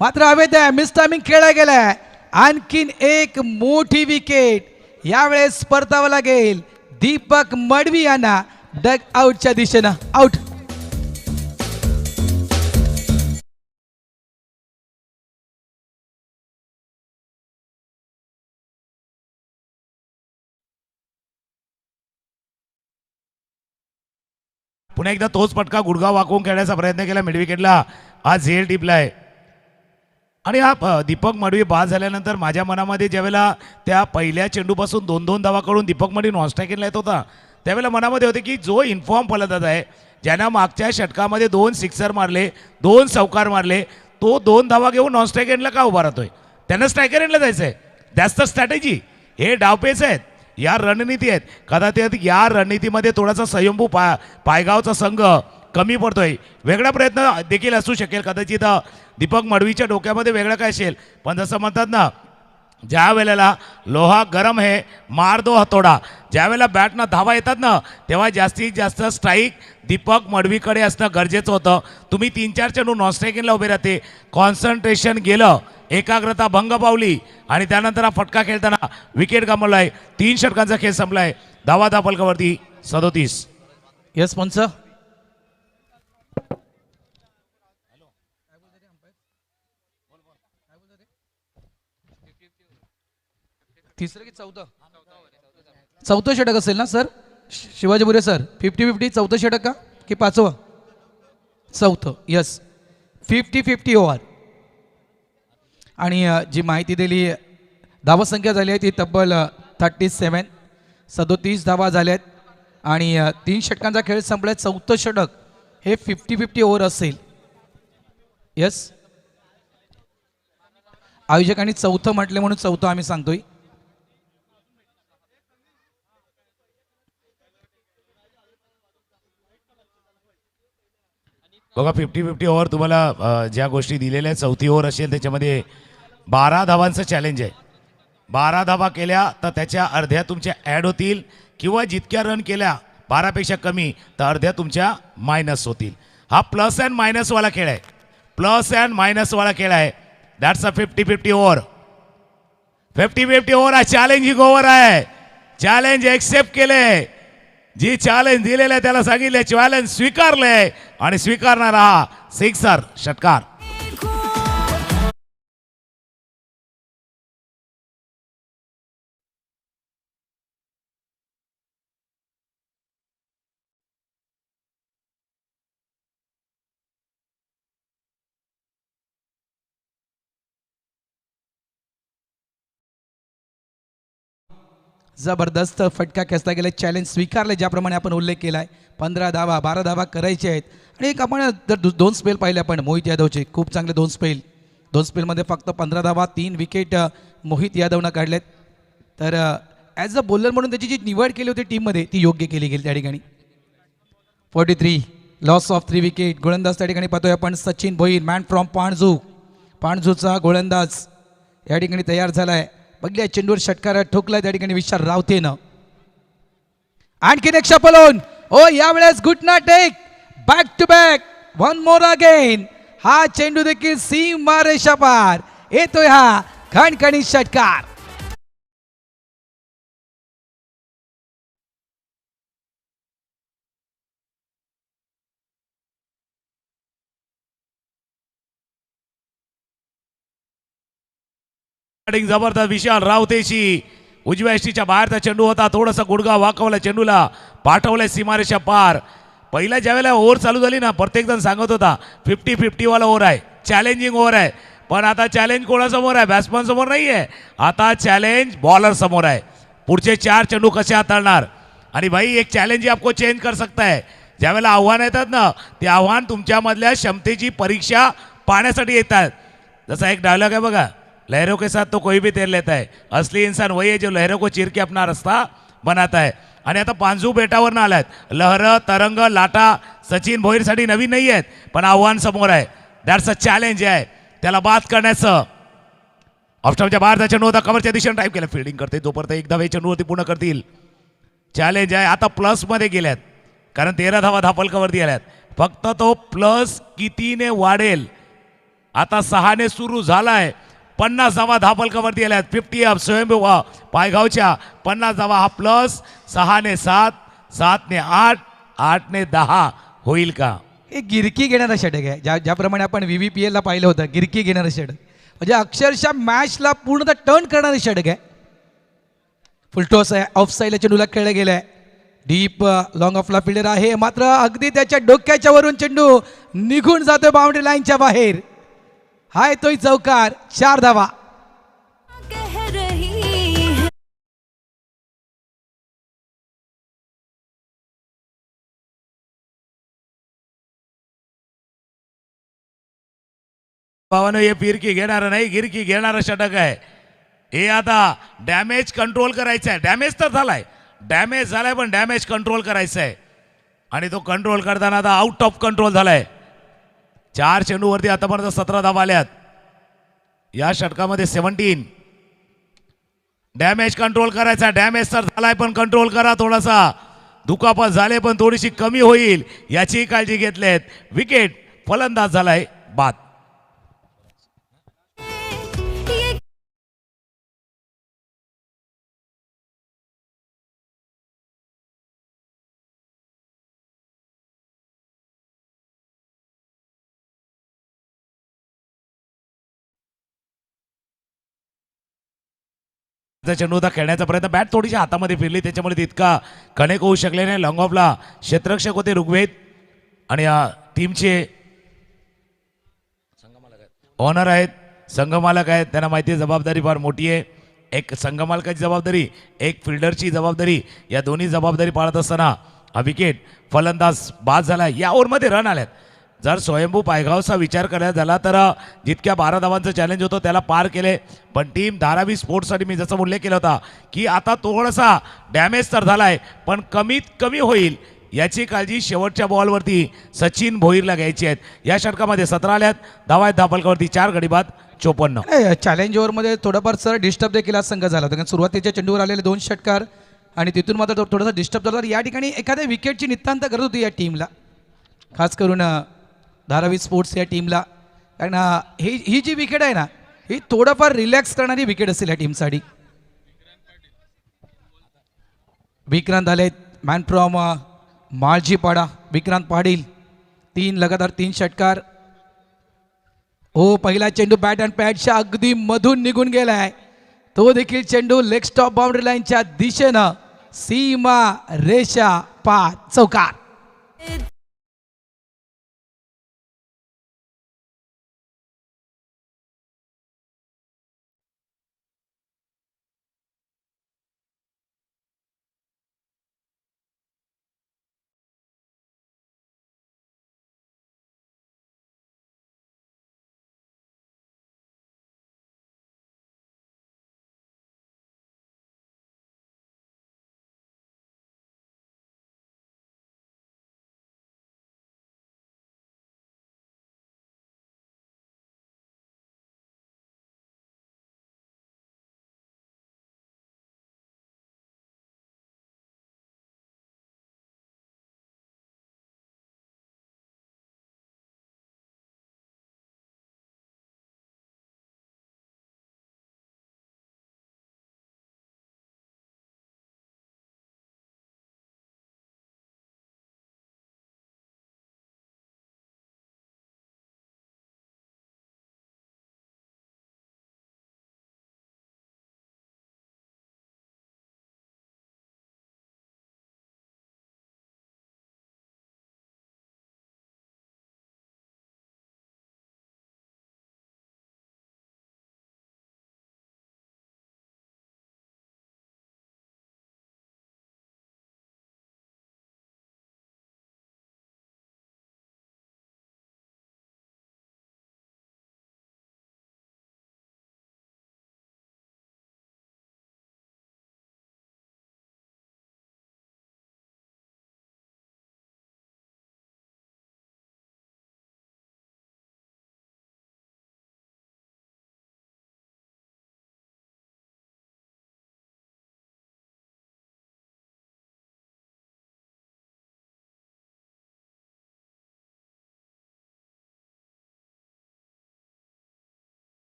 मात्र हवेत आहे, मिस टायमिंग खेळला गेलाय. आणखीन एक मोठी विकेट यावेळेस परतावं लागेल दीपक मडवी यांना डग आउटच्या दिशेनं. आउट. पुन्हा एकदा तोच पटका गुडगाव वाकवून खेळण्याचा प्रयत्न केला मिड विकेटला. आज झेल टिपलाय आणि हा दीपक मडवी बाद झाल्यानंतर माझ्या मनामध्ये ज्यावेळेला त्या पहिल्या चेंडूपासून 2-2 धावा करून दीपक मडवी नॉनस्ट्राईकला येत होता त्यावेळेला मनामध्ये होते की जो इन्फॉर्म फलंदाज आहे ज्यानं मागच्या षटकामध्ये 2 सिक्सर मारले, 2 चौकार मारले, तो 2 धावा घेऊन नॉनस्ट्राईक एंडला का उभा राहतोय? त्यानं स्ट्रायकर एंडला जायचं आहे. That's the strategy. हे डावपेच आहेत, या रणनीती आहेत. कदाचित या रणनीतीमध्ये थोडासा स्वयंभू पायगावचा संघ कमी पडतोय. वेगळा प्रयत्न देखील असू शकेल, कदाचित दीपक मडवीच्या डोक्यामध्ये वेगळं काय असेल. पण जसं म्हणतात ना, ज्या वेळेला लोहा गरम है मार दो हतोडा, ज्या वेळेला बॅटनं धावा येतात ना तेव्हा जास्तीत जास्त स्ट्राईक दीपक मडवीकडे असणं गरजेचं होतं. तुम्ही 3-4 चेंडू नॉनस्ट्राईकिंगला उभे राहते, कॉन्सन्ट्रेशन गेलं, एकाग्रता भंग पावली आणि त्यानंतर हा फटका खेळताना विकेट गमावलाय. 3 षटकांचा खेळ संपलाय. धावा धापलकावरती 37. यस पंच. तिसरं की चौथं षटक असेल ना सर? शिवाजी बुरे सर 50-50 चौथं षटक का की 5वं? चौथं. Yes 50-50 over. आणि जी माहिती दिली धावसंख्या झाली आहे ती तब्बल 37, 37 धावा झाल्यात आणि 3 षटकांचा खेळ संपलाय. चौथं षटक हे 50-50 ओव्हर असेल. यस आयोजकांनी चौथं म्हटले म्हणून चौथं आम्ही सांगतोय. बघा 50-50 ओव्हर तुम्हाला ज्या गोष्टी दिलेल्या आहेत, चौथी ओव्हर असेल त्याच्यामध्ये 12 धावांचं चॅलेंज आहे. 12 धावा केल्या तर त्याच्या अर्ध्या तुमच्या ॲड होतील किंवा जितक्या रन केल्या 12पेक्षा कमी तर अर्ध्या तुमच्या मायनस होतील. हा प्लस अँड मायनसवाला खेळ आहे, प्लस अँड मायनसवाला खेळ आहे. That's a 50-50 over. 50-50 ओव्हर हा चॅलेंजिंग ओव्हर आहे. चॅलेंज एक्सेप्ट केले, जी चॅलेंज दिलेलं आहे त्याला सांगितले चॅलेंज स्वीकारले आणि स्वीकारणारा हा सिक्सर षटकार. जबरदस्त फटका खेचता गेला. चॅलेंज स्वीकारले ज्याप्रमाणे आपण उल्लेख केला आहे. 15 धावा 12 धावा करायचे आहेत. आणि एक आपण जर 2 स्पेल पाहिले आपण मोहित यादवचे खूप चांगले 2 स्पेल. 2 स्पेलमध्ये फक्त 15 धावा 3 विकेट मोहित यादवनं काढलेत. तर ॲज अ बॉलर म्हणून त्याची जी निवड केली होती टीममध्ये ती योग्य केली गेली त्या ठिकाणी. 43 लॉस ऑफ 3 विकेट. गोलंदाज त्या ठिकाणी पाहतोय आपण सचिन भोईर, मॅन फ्रॉम पाणजू. पाणजूचा गोलंदाज या ठिकाणी तयार झालाय. बघल्या चेंडूवर षटकार ठोकलाय त्या ठिकाणी विशाल रावतेनं. आणखीन एक शपलोन. ओ यावेळेस गुटना take back to back one more again. हा चेंडू देखील सीमा रेषा पार येतोय हा खणखणीत षटकार. जबरदस्त विशाल रावतेची उजव्या यष्टीच्या बाहेरचा चेंडू होता. थोडासा गुडगा वाकवला, चेंडूला पाठवलाय सीमारेषा पार. पहिल्या ज्यावेळेला ओव्हर चालू झाली ना प्रत्येक जण सांगत होता 50-50 वाला ओव्हर आहे, चॅलेंजिंग ओव्हर आहे. पण आता चॅलेंज कोणासमोर आहे? बॅट्समन समोर नाही आहे, आता चॅलेंज बॉलर समोर आहे. पुढचे 4 चेंडू कसे हाताळणार? आणि भाई एक चॅलेंज आपको चेंज कर सकता है. ज्यावेळेला आव्हान येतात ना ते आव्हान तुमच्यामधल्या क्षमतेची परीक्षा पाहण्यासाठी येतात. जसा एक डायलॉग आहे बघा, लहरों के साथ तो कोई भी तैर लेता है, असली इंसान वही है जो लहरों को चीर के अपना रस्ता बनाता है. आणि आता पांजू बेटावर ना आलात. लहर, तरंग, लाटा सचिन भोईरसाठी नवीन नाही आहेत, पण आव्हान समोर आहे. दॅट्स अ चॅलेंज आहे, त्याला बाद करण्याचं. ऑफस्टॉपच्या बाहेर त्याच्या नव्हता, कव्हरच्या दिशेने टाईप केलं, फिल्डिंग करते जोपर्यंत एक धावे चेंडूवरती पूर्ण करतील. चॅलेंज आहे, आता प्लसमध्ये गेल्यात कारण 13 धावा धापलकावरती आल्यात. फक्त तो प्लस कितीने वाढेल. आता 6ने सुरू झालाय. 50 धावा धापलकावरती आल्यात. 50 अप स्वयंभू पायगावच्या 50 धावा. हा प्लस 6ने 7, 7ने 8, 8ने 10 होईल का? हे गिरकी घेणारं षटक आहे. ज्याप्रमाणे आपण VVPL ला पाहिलं होतं, गिरकी घेणारं षटक म्हणजे अक्षरशः मॅचला पूर्णतः टर्न करणारं षटक आहे. फुलटॉस आहे, ऑफ साईडला चेंडूला खेळला गेलाय. डीप लॉंग ऑफला फिल्डर आहे, मात्र अगदी त्याच्या डोक्याच्या वरून चेंडू निघून जातो बाउंड्री लाईनच्या बाहेर. हाय तोय चौकार, 4 धावा. भावानं हे फिरकी घेणारं नाही, गिरकी घेणारं षटक आहे. हे आता डॅमेज कंट्रोल करायचं आहे. डॅमेज तर झालाय, डॅमेज झालाय, पण डॅमेज कंट्रोल करायचं आहे. आणि तो कंट्रोल करताना आता आउट ऑफ कंट्रोल झालाय. 4 चेंडूवरती आतापर्यंत 17 धावा आल्यात. या षटकामध्ये 17. डॅमेज कंट्रोल करायचा. डॅमेज तर झालाय, पण कंट्रोल करा थोडासा. दुखापत झाले पण थोडीशी कमी होईल याची काळजी घेतलेत. विकेट, फलंदाज झालाय बाद. चेंडू होता खेळण्याचा प्रयत्न, बॅट थोडीशी हातामध्ये फिरली त्याच्यामुळे तितका कनेक्ट होऊ शकले नाही. लॉंग ऑफला क्षेत्ररक्षक होते ऋग्वेद आणि या टीमचे ऑनर आहेत, संघमालक आहेत. त्यांना माहिती आहे जबाबदारी फार मोठी आहे. एक संघमालकाची जबाबदारी, एक फिल्डरची जबाबदारी, या दोन्ही जबाबदारी पाळत असताना हा विकेट, फलंदाज बाद झाला. या ओव्हरमध्ये रन आल्यात. जर स्वयंभू पायगावचा विचार करायचा झाला तर जितक्या 12 धावांचं चॅलेंज होतं त्याला पार केले. पण टीम धारावी स्पोर्ट्ससाठी मी जसं उल्लेख केला होता की आता थोडासा डॅमेज तर झालाय, पण कमीत कमी होईल याची काळजी शेवटच्या बॉलवरती सचिन भोईरला घ्यायची आहेत. या षटकामध्ये 17 आल्यात. धावा आहेत धापलकावरती 4 गडी बाद 54. चॅलेंज ओव्हरमध्ये थोडंफार सर डिस्टर्ब देखील आज संघ झाला होता, कारण सुरुवातीच्या चेंडूवर आलेले 2 षटकार आणि तिथून मात्र थोडासा डिस्टर्ब झाला. या ठिकाणी एखाद्या विकेटची नितांत गरज होती या टीमला, खास करून धारावी स्पोर्ट्स या टीमला. कारण ही जी विकेट आहे ना, ही थोडंफार रिलॅक्स करणारी विकेट असेल या टीमसाठी. विक्रांत आलेत, मॅन फ्रॉम माळजीपाडा, विक्रांत पाटील. 3 लगातार 3 षटकार. हो, पहिला चेंडू बॅट अँड पॅडच्या अगदी मधून निघून गेलाय. तो देखील चेंडू लेग स्टॉप बाउंड्री लाईनच्या दिशेनं सीमा रेषा पार, चौकार.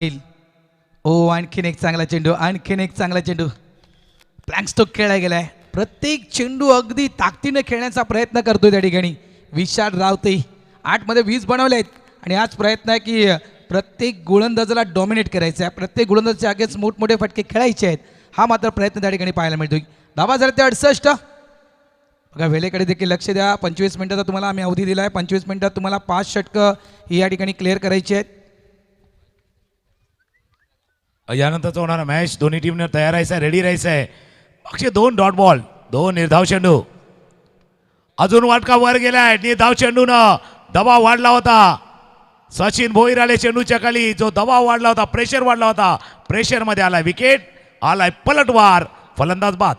ओ आणखीन एक चांगला चेंडू, आणखीन एक चांगला चेंडू. प्लॅंक स्ट्रोक खेळला गेलाय. प्रत्येक चेंडू अगदी ताकदीने खेळण्याचा प्रयत्न करतोय त्या ठिकाणी विशाल रावते. 8 मध्ये 20 बनवलेत आणि हाच प्रयत्न आहे की प्रत्येक गोलंदाजाला डॉमिनेट करायचं आहे, प्रत्येक गोलंदाजाच्या आगेच मोठमोठे फटके खेळायचे आहेत. हा मात्र प्रयत्न त्या ठिकाणी पाहायला मिळतोय. धावा झाल्या ते 68. बघा वेळेकडे देखील लक्ष द्या. 25 मिनिटाचा तुम्हाला आम्ही अवधी दिला आहे. 25 मिनिटात तुम्हाला 5 षटकं ही या ठिकाणी क्लिअर करायची आहेत. यानंतरचा होणारा मॅच दोन्ही टीमने तयार राहायचं आहे, रेडी राहायचं आहे. मागचे 2 डॉट बॉल, 2 निर्धाव चेंडू. अजून वाटका वर गेलाय. निर्धाव चेंडूनं दबाव वाढला होता. सचिन भोईर आले चेंडूच्या खाली. जो दबाव वाढला होता, प्रेशर वाढला होता, प्रेशर मध्ये आलाय विकेट, आलाय पलटवार, फलंदाज बाद.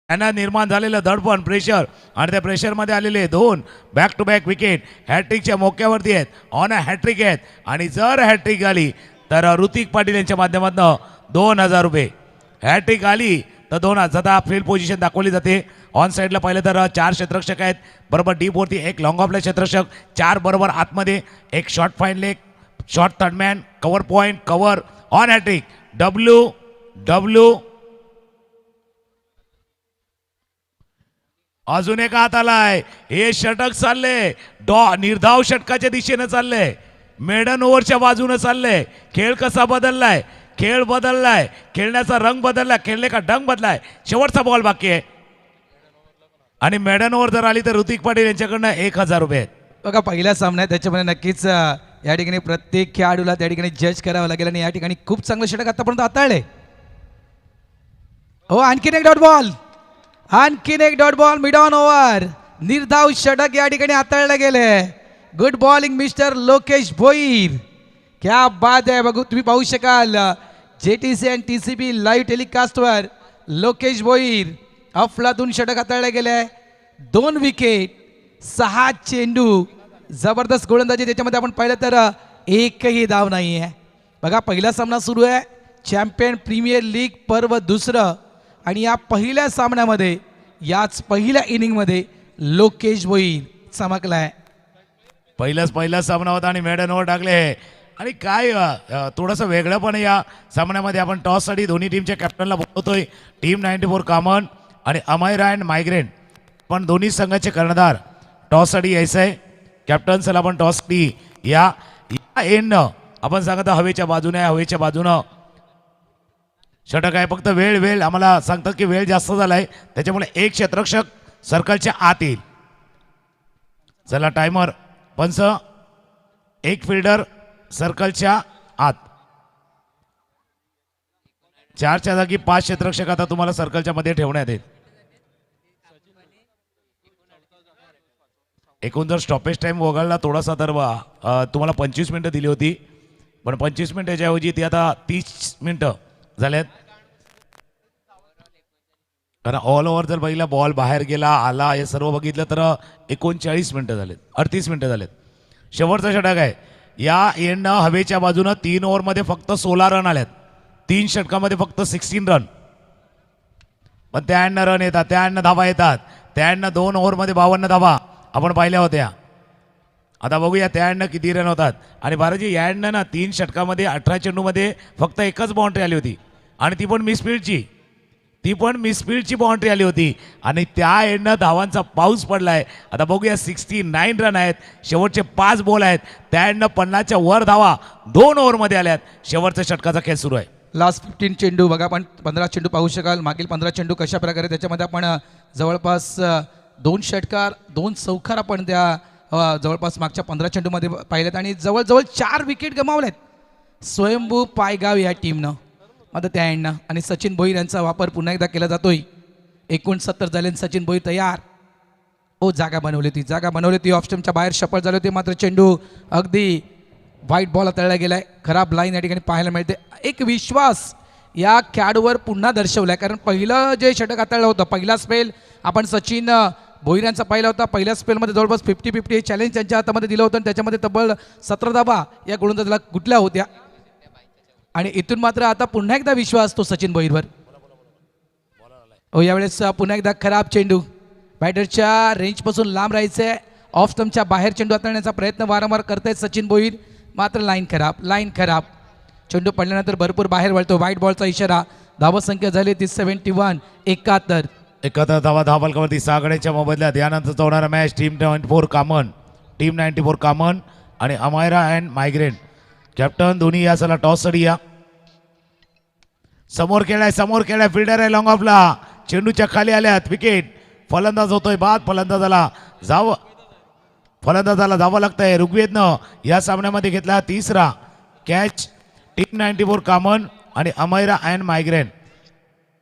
त्यांना निर्माण झालेलं दडपण, प्रेशर आणि त्या प्रेशरमध्ये आलेले 2 बॅक टू बॅक विकेट हॅट्रिकच्या मोक्यावरती आहेत. ऑन अ हॅट्रिक आहेत आणि जर हॅट्रिक आली तर ऋतिक पाटील यांच्या माध्यमातून 2000 रुपये. हॅट्रिक आली तर 2000. सध्या फील्ड पोझिशन दाखवली जाते. ऑन साईडला पाहिलं तर 4 क्षेत्ररक्षक आहेत बरोबर डीपवरती, 1 लॉंग ऑफला क्षेत्ररक्षक, 4 बरोबर आतमध्ये, 1 short fine leg, short third man, cover point, cover on hattrick. W अजून एक हात आलाय. हे षटक चालले निर्धाव षटकाच्या दिशेने चाललंय, मेडन ओव्हरच्या बाजूने चाललंय. खेळ कसा बदललाय, खेळ बदललाय, खेळण्याचा रंग बदललाय, खेळणे का ढंग बदलाय. शेवटचा बॉल बाकी आहे आणि मेडन ओव्हर जर आली तर ऋतिक पाटील यांच्याकडनं 1000 रुपये आहेत. बघा पहिला सामना आहे त्याच्यामध्ये नक्कीच या ठिकाणी प्रत्येक खेळाडूला त्या ठिकाणी जज करावं लागेल आणि या ठिकाणी खूप चांगलं षटक आतापर्यंत हाताळले. हो आणखीन एक डॉट बॉल, आणखीन एक dot ball, mid on over, निर्धाव षटक या ठिकाणी हाताळले गेले. Good bowling mister Lokesh Bhoir, क्या बात आहे. बघू तुम्ही पाहू शकाल JTC आणि TCP लाईव्ह टेलिकास्टवर लोकेश भोईर अफलातून षटक हाताळले गेले. 2 विकेट, 6 चेंडू, जबरदस्त गोलंदाजी. त्याच्यामध्ये आपण पाहिलं तर एकही धाव नाही आहे. बघा पहिला सामना सुरू आहे, चॅम्पियन प्रीमियर लीग पर्व 2 आणि या पहिल्या सामन्यामध्ये याच पहिल्या इनिंगमध्ये लोकेश भोईर चमकलाय. पहिला सामना होता आणि मेडन ओव्हर टाकले आणि काय थोडंसं वेगळं पण या सामन्यामध्ये आपण टॉससाठी दोन्ही टीमच्या कॅप्टनला बोलवतोय. टीम 94 कॉमन आणि अमायरा अँड मायग्रेन पण दोन्ही संघाचे कर्णधार टॉससाठी यायचं आहे. कॅप्टन चला आपण टॉससाठी या एंडनं आपण सांगत हवेच्या बाजूने, हवेच्या बाजूनं षटक आहे. फक्त वेळ आम्हाला सांगतात की वेळ जास्त झालाय त्याच्यामुळे 1 क्षेत्ररक्षक सर्कलच्या आत येईल. चला टायमर पंच एक फिल्डर सर्कलच्या आत, 4च्या जागी 5 क्षेत्ररक्षक आता तुम्हाला सर्कलच्या मध्ये ठेवण्यात येईल. एकूण जर स्टॉपेज टाइम वगळला थोडासा तर तुम्हाला 25 मिनिटं दिली होती, पण 25 मिनिटाच्या ऐवजी ती आता 30 मिनिटं झाल्यात. कारण ऑल ओव्हर जर बघितला बॉल बाहेर गेला आला हे सर्व बघितलं तर 39 मिनिटं झालेत, 38 मिनिटं झालेत. शेवटचा षटक आहे या एंडनं हवेच्या बाजूनं 3 ओव्हरमध्ये फक्त 16 रन आल्यात, 3 षटकामध्ये फक्त 16 रन. पण त्या एंडनं रन येतात, त्या एंडनं धावा येतात, त्या एंडनं 2 ओव्हरमध्ये 52 धावा आपण पाहिल्या होत्या. आता बघूया त्या एंडनं किती रन होतात. आणि बाराजी या एंडनं ना 3 षटकामध्ये 18 चेंडूमध्ये फक्त एकच बाउंड्री आली होती आणि ती पण मिसफील्डची बाउंड्री आली होती. आणि त्या एंडनं धावांचा पाऊस पडलाय. आता बघूया 69 रन आहेत, शेवटचे 5 बॉल आहेत, त्या एंडनं 50च्या वर धावा 2 ओव्हरमध्ये आल्यात. शेवटच्या षटकाचा खेळ सुरू आहे. लास्ट 15 चेंडू बघा, आपण 15 चेंडू पाहू शकाल. मागील 15 चेंडू कशा प्रकारे त्याच्यामध्ये आपण जवळपास 2 षटकार 2 चौकार आपण त्या जवळपास मागच्या 15 चेंडूमध्ये पाहिलेत आणि जवळजवळ 4 विकेट गमावल्यात स्वयंभू पायगाव या टीमनं. आता त्या एंडनं आणि सचिन भोईर यांचा वापर पुन्हा एकदा केला जातोय. 69 झाले, सचिन भोईर तयार. जागा बनवली होती ऑफ स्टंपच्या बाहेर सफल झाले होते, मात्र चेंडू अगदी व्हाईट बॉल तळला गेलाय. खराब लाईन या ठिकाणी पाहायला मिळते. एक विश्वास या खेळाडूवर पुन्हा दर्शवलाय, कारण पहिलं जे षटक हाताळलं होतं, पहिला स्पेल आपण सचिन भोईर यांचा पाहिला होता. पहिल्या स्पेलमध्ये जवळपास 50-50 हे चॅलेंज त्यांच्या हातामध्ये दिलं होतं आणि त्याच्यामध्ये तब्बल 17 धावा या गोलंदाजाला गुटल्या होत्या. आणि इथून मात्र आता पुन्हा एकदा विश्वास तो सचिन भोईरवर. यावेळेस पुन्हा एकदा खराब चेंडू, बॅटरच्या रेंजपासून लांब राहायचंय, ऑफ स्टंपच्या बाहेर चेंडू हाताळण्याचा प्रयत्न वारंवार करतायत सचिन भोईर, मात्र लाईन खराब. चेंडू पडल्यानंतर भरपूर बाहेर वळतो. व्हाईट बॉलचा इशारा. धावसंख्या झाली ती 71. 71 धावा धावफलकावरती 6 गड्याच्या मोबदल्यात. यानंतर होणारा मॅच टीम 94 कामन आणि अमायरा अँड मायग्रेन. कॅप्टन दोन्ही या चला टॉस साठी या. समोर खेळाय फिल्डर आहे लॉंग ऑफला. चेंडूच्या खाली आल्यात विकेट. फलंदाज होतोय बाद. फलंदाजाला जावं लागतंय. ऋग्वेदनं या सामन्यामध्ये घेतला 3रा कॅच. टीम 94 कामन आणि अमायरा अँड मायग्रेन.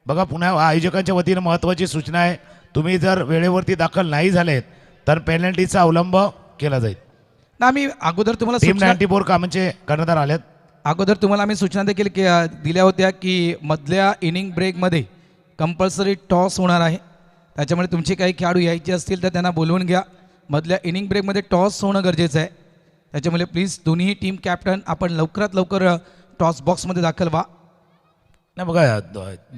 बघा पुन्हा आयोजकांच्या वतीनं महत्त्वाची सूचना आहे, तुम्ही जर वेळेवरती दाखल नाही झालेत तर पेनल्टीचा अवलंब केला जाईल. आम्ही अगोदर तुम्हाला टीम 94 कामांचे कर्णधार आलेत. अगोदर तुम्हाला आम्ही सूचना देखील दिल्या होत्या की मधल्या इनिंग ब्रेकमध्ये कंपल्सरी टॉस होणार आहे. त्याच्यामुळे तुमचे काही खेळाडू यायचे असतील तर त्यांना बोलवून घ्या. मधल्या इनिंग ब्रेकमध्ये टॉस होणं गरजेचं आहे. त्याच्यामुळे प्लीज दोन्ही टीम कॅप्टन आपण लवकरात लवकर टॉस बॉक्समध्ये दाखल व्हा. नाही बघा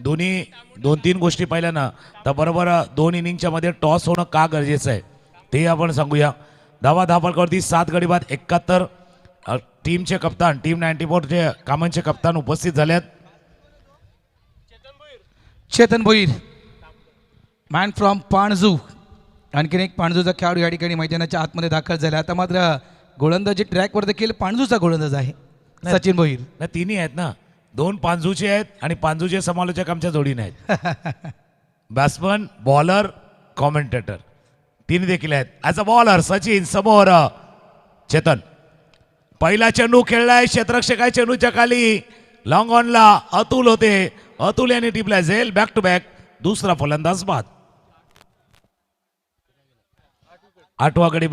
दोन्ही 2-3 गोष्टी पाहिल्या ना तर बरोबर 2 इनिंगच्या मध्ये टॉस होणं का गरजेचं आहे ते आपण सांगूया. धावफलकावरती 7 गडी बाद 71. टीमचे कप्तान टीम 94 कामांचे कप्तान उपस्थित झालेत. Chetan Bhoir man from Panju. आणखीन एक पाणजूचा खेळाडू या ठिकाणी मैदानाच्या आतमध्ये दाखल झाला. आता मात्र गोलंदाजी ट्रॅकवर देखील पाणजूचा गोलंदाज आहे सचिन भोईर. ना तिन्ही आहेत ना, 2 पांजूचे आहेत आणि पांजूचे समालोचक आमच्या जोडीने आहेत. बॅट्समन बॉलर कॉमेंटेटर तिन्ही देखील आहेत. ॲज अ बॉलर सचिन समोर चेतन. पहिला चेंडू खेळलाय, क्षेत्ररक्षक आहे चेंडूच्या खाली. लॉंग ऑनला अतुल होते. अतुल यांनी टिपला झेल. बॅक टू बॅक दुसरा फलंदाज बाद. 8वा गडी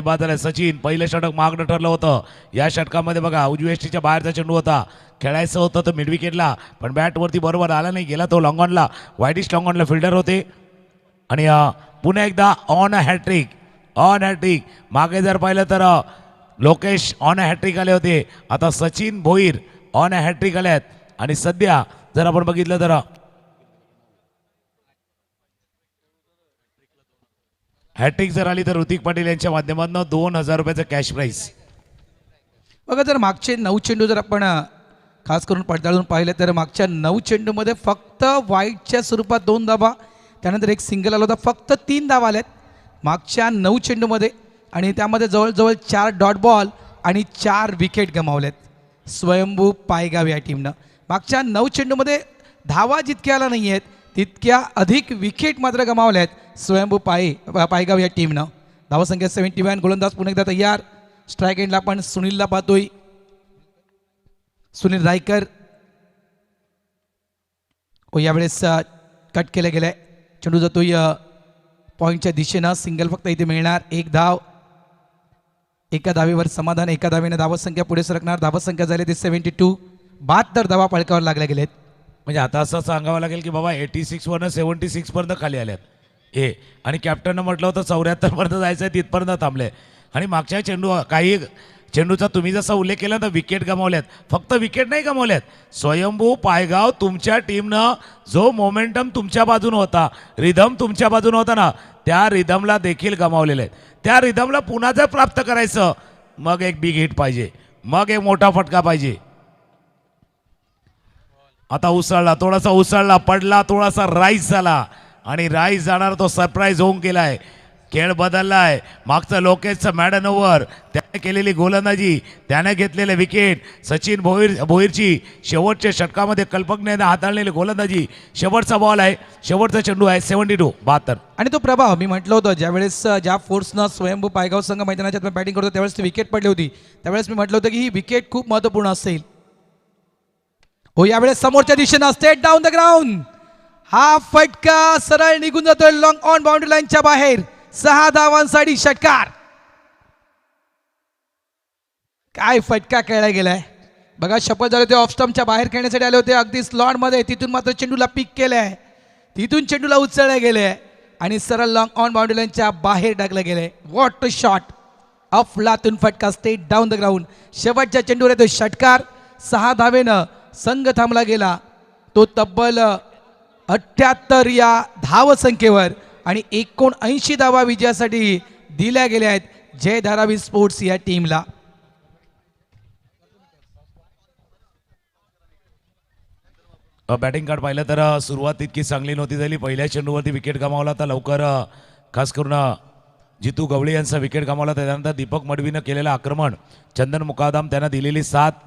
बाद झालाय. सचिन पहिलं षटक मागणं ठरलं होतं. या षटकामध्ये बघा उजव्या एसटीच्या बाहेरचा चेंडू होता, खेळायचं होतं तर मिड विकेटला, पण बॅटवरती बरोबर आला नाही, गेला तो लॉंग ऑनला. वाईडिश लॉंग ऑनला फिल्डर होते. आणि पुन्हा एकदा ऑन अ हॅट्रिक. मागे जर पाहिलं तर लोकेश ऑन अ हॅट्रिक आले होते. आता Sachin Bhoir on a hattrick आल्यात. आणि सध्या जर आपण बघितलं तर हॅट्रिक जर आली तर ऋतिक पाटील यांच्या माध्यमातून 2000 रुपयाचं कॅश प्राईज. बघा जर मागचे 9 चेंडू जर आपण खास करून पडताळून पाहिले तर मागच्या 9 चेंडूमध्ये फक्त वाईटच्या स्वरूपात 2 धावा, त्यानंतर एक सिंगल आला होता. फक्त 3 धावा आल्यात मागच्या 9 चेंडूमध्ये आणि त्यामध्ये जवळजवळ 4 डॉट बॉल आणि 4 विकेट गमावल्यात स्वयंभू पायगाव या टीमनं. मागच्या 9 चेंडूमध्ये धावा जितक्या आला नाही आहेत तितक्या अधिक विकेट मात्र गमावल्यात स्वयंभू पायगाव या टीमनं. धावसंख्या 71. गोलंदाज पुन्हा एकदा तयार. स्ट्राईक एंडला आपण सुनीलला पाहतोय. सुनील रायकर यावेळेस कट केलं गेलंय. चेंडू जातोय पॉईंटच्या दिशेनं. सिंगल फक्त इथे मिळणार. एक धाव. एका धावेवर समाधान. एका धावेने धावसंख्या पुढे सरकणार. धावसंख्या झाली ते 72. 72 धावा पळकावर लागल्या गेलेत. म्हणजे आता असं सांगावं लागेल की बाबा 86 वरनं 76 पर्यंत खाली आल्यात हे. आणि कॅप्टननं म्हटलं होतं 74 पर्यंत जायचं आहे, तिथपर्यंत थांबले. आणि मागच्या काही चेंडूचा तुम्ही जसा उल्लेख केला तर विकेट गमावल्यात. फक्त विकेट नाही गमावल्यात, स्वयंभू पायगाव तुमच्या टीमनं जो मोमेंटम तुमच्या बाजूने होता, रिदम तुमच्या बाजूने होता ना, त्या रिदमला देखील गमावलेले आहेत. त्या रिदमला पुन्हा जर प्राप्त करायचं मग एक बिग हिट पाहिजे, मग एक मोठा फटका पाहिजे. आता उसळला, थोडासा उसळला, पडला, थोडासा राईस झाला आणि राईस जाणार तो सरप्राईज होऊन गेलाय. खेळ बदललाय. मागचं लोकेशचं मॅडन ओव्हर, त्याने केलेली गोलंदाजी, त्याने घेतलेले विकेट, सचिन भोईरची शेवटच्या षटकामध्ये कल्पकने हाताळलेली गोलंदाजी. शेवटचा बॉल आहे, शेवटचा चेंडू आहे. 72. 72. आणि तो प्रभाव मी म्हटलं होतं ज्यावेळेस ज्या फोर्सनं स्वयंभू पायगाव संघ मैदानाच्या बॅटिंग करतो त्यावेळेस ती विकेट पडली होती. त्यावेळेस मी म्हटलं होतं की ही विकेट खूप महत्त्वपूर्ण असेल. हो, यावेळेस समोरच्या दिशेनं स्ट्रेट डाऊन द ग्राउंड. हा फटका सरळ निघून जातोय लॉंग ऑन बाउंड्री लाईनच्या बाहेर. 6 धावांसाठी षटकार. काय फटका खेळला गेलाय बघा. शपथ झाले ते ऑफ स्टंपच्या बाहेर खेळण्यासाठी आले होते, अगदी स्लॉट मध्ये. तिथून मात्र चेंडूला पिक केलंय, तिथून चेंडूला उचलले गेले आणि सरळ लॉंग ऑन बाउंड्री लाईनच्या बाहेर टाकलं गेलंय. What a shot. अफलातून फटका स्ट्रेट डाऊन द ग्राउंड. शेवटच्या चेंडूवर येतो षटकार. 6 धावेनं संघ थांबला गेला. तो तब्बल 78 या धावसंख्येवर आणि 79 धावा विजयासाठी दिल्या गेल्या आहेत जय धारावी स्पोर्ट्स या टीमला. बॅटिंग कार्ड पाहिलं तर सुरुवात तितकी चांगली नव्हती झाली. पहिल्या चेंडूवरती विकेट गमावला तर लवकर खास करून जितू गवळी यांचा विकेट गमावला. त्यानंतर दीपक मडवीनं केलेलं आक्रमण, चंदन मुकादम त्यांना दिलेली साथ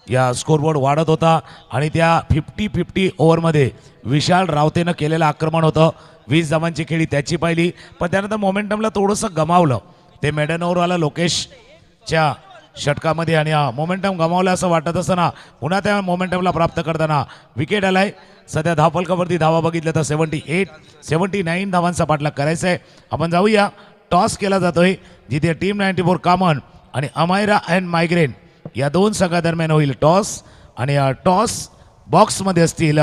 या स्कोरबोर्ड वाढत होता. आणि त्या 50-50 ओव्हरमध्ये विशाल रावतेनं केलेलं आक्रमण होतं. 20 धावांची खेळी त्याची पाहिली, पण त्यानंतर मोमेंटमला थोडंसं गमावलं ते मेडन ओव्हरवाला लोकेशच्या षटकामध्ये. आणि मोमेंटम गमावलं असं वाटत असताना पुन्हा त्या मोमेंटमला प्राप्त करताना विकेट आलाय. सध्या धावफलकावरती धावा बघितल्या तर 79 धावांचा पाठलाग करायचा आहे. आपण जाऊया. टॉस केला जातोय जिथे टीम 94 कामन आणि अमायरा अँड मायग्रेन या दोन संघादरम्यान होईल टॉस. आणि टॉस बॉक्समध्ये असतील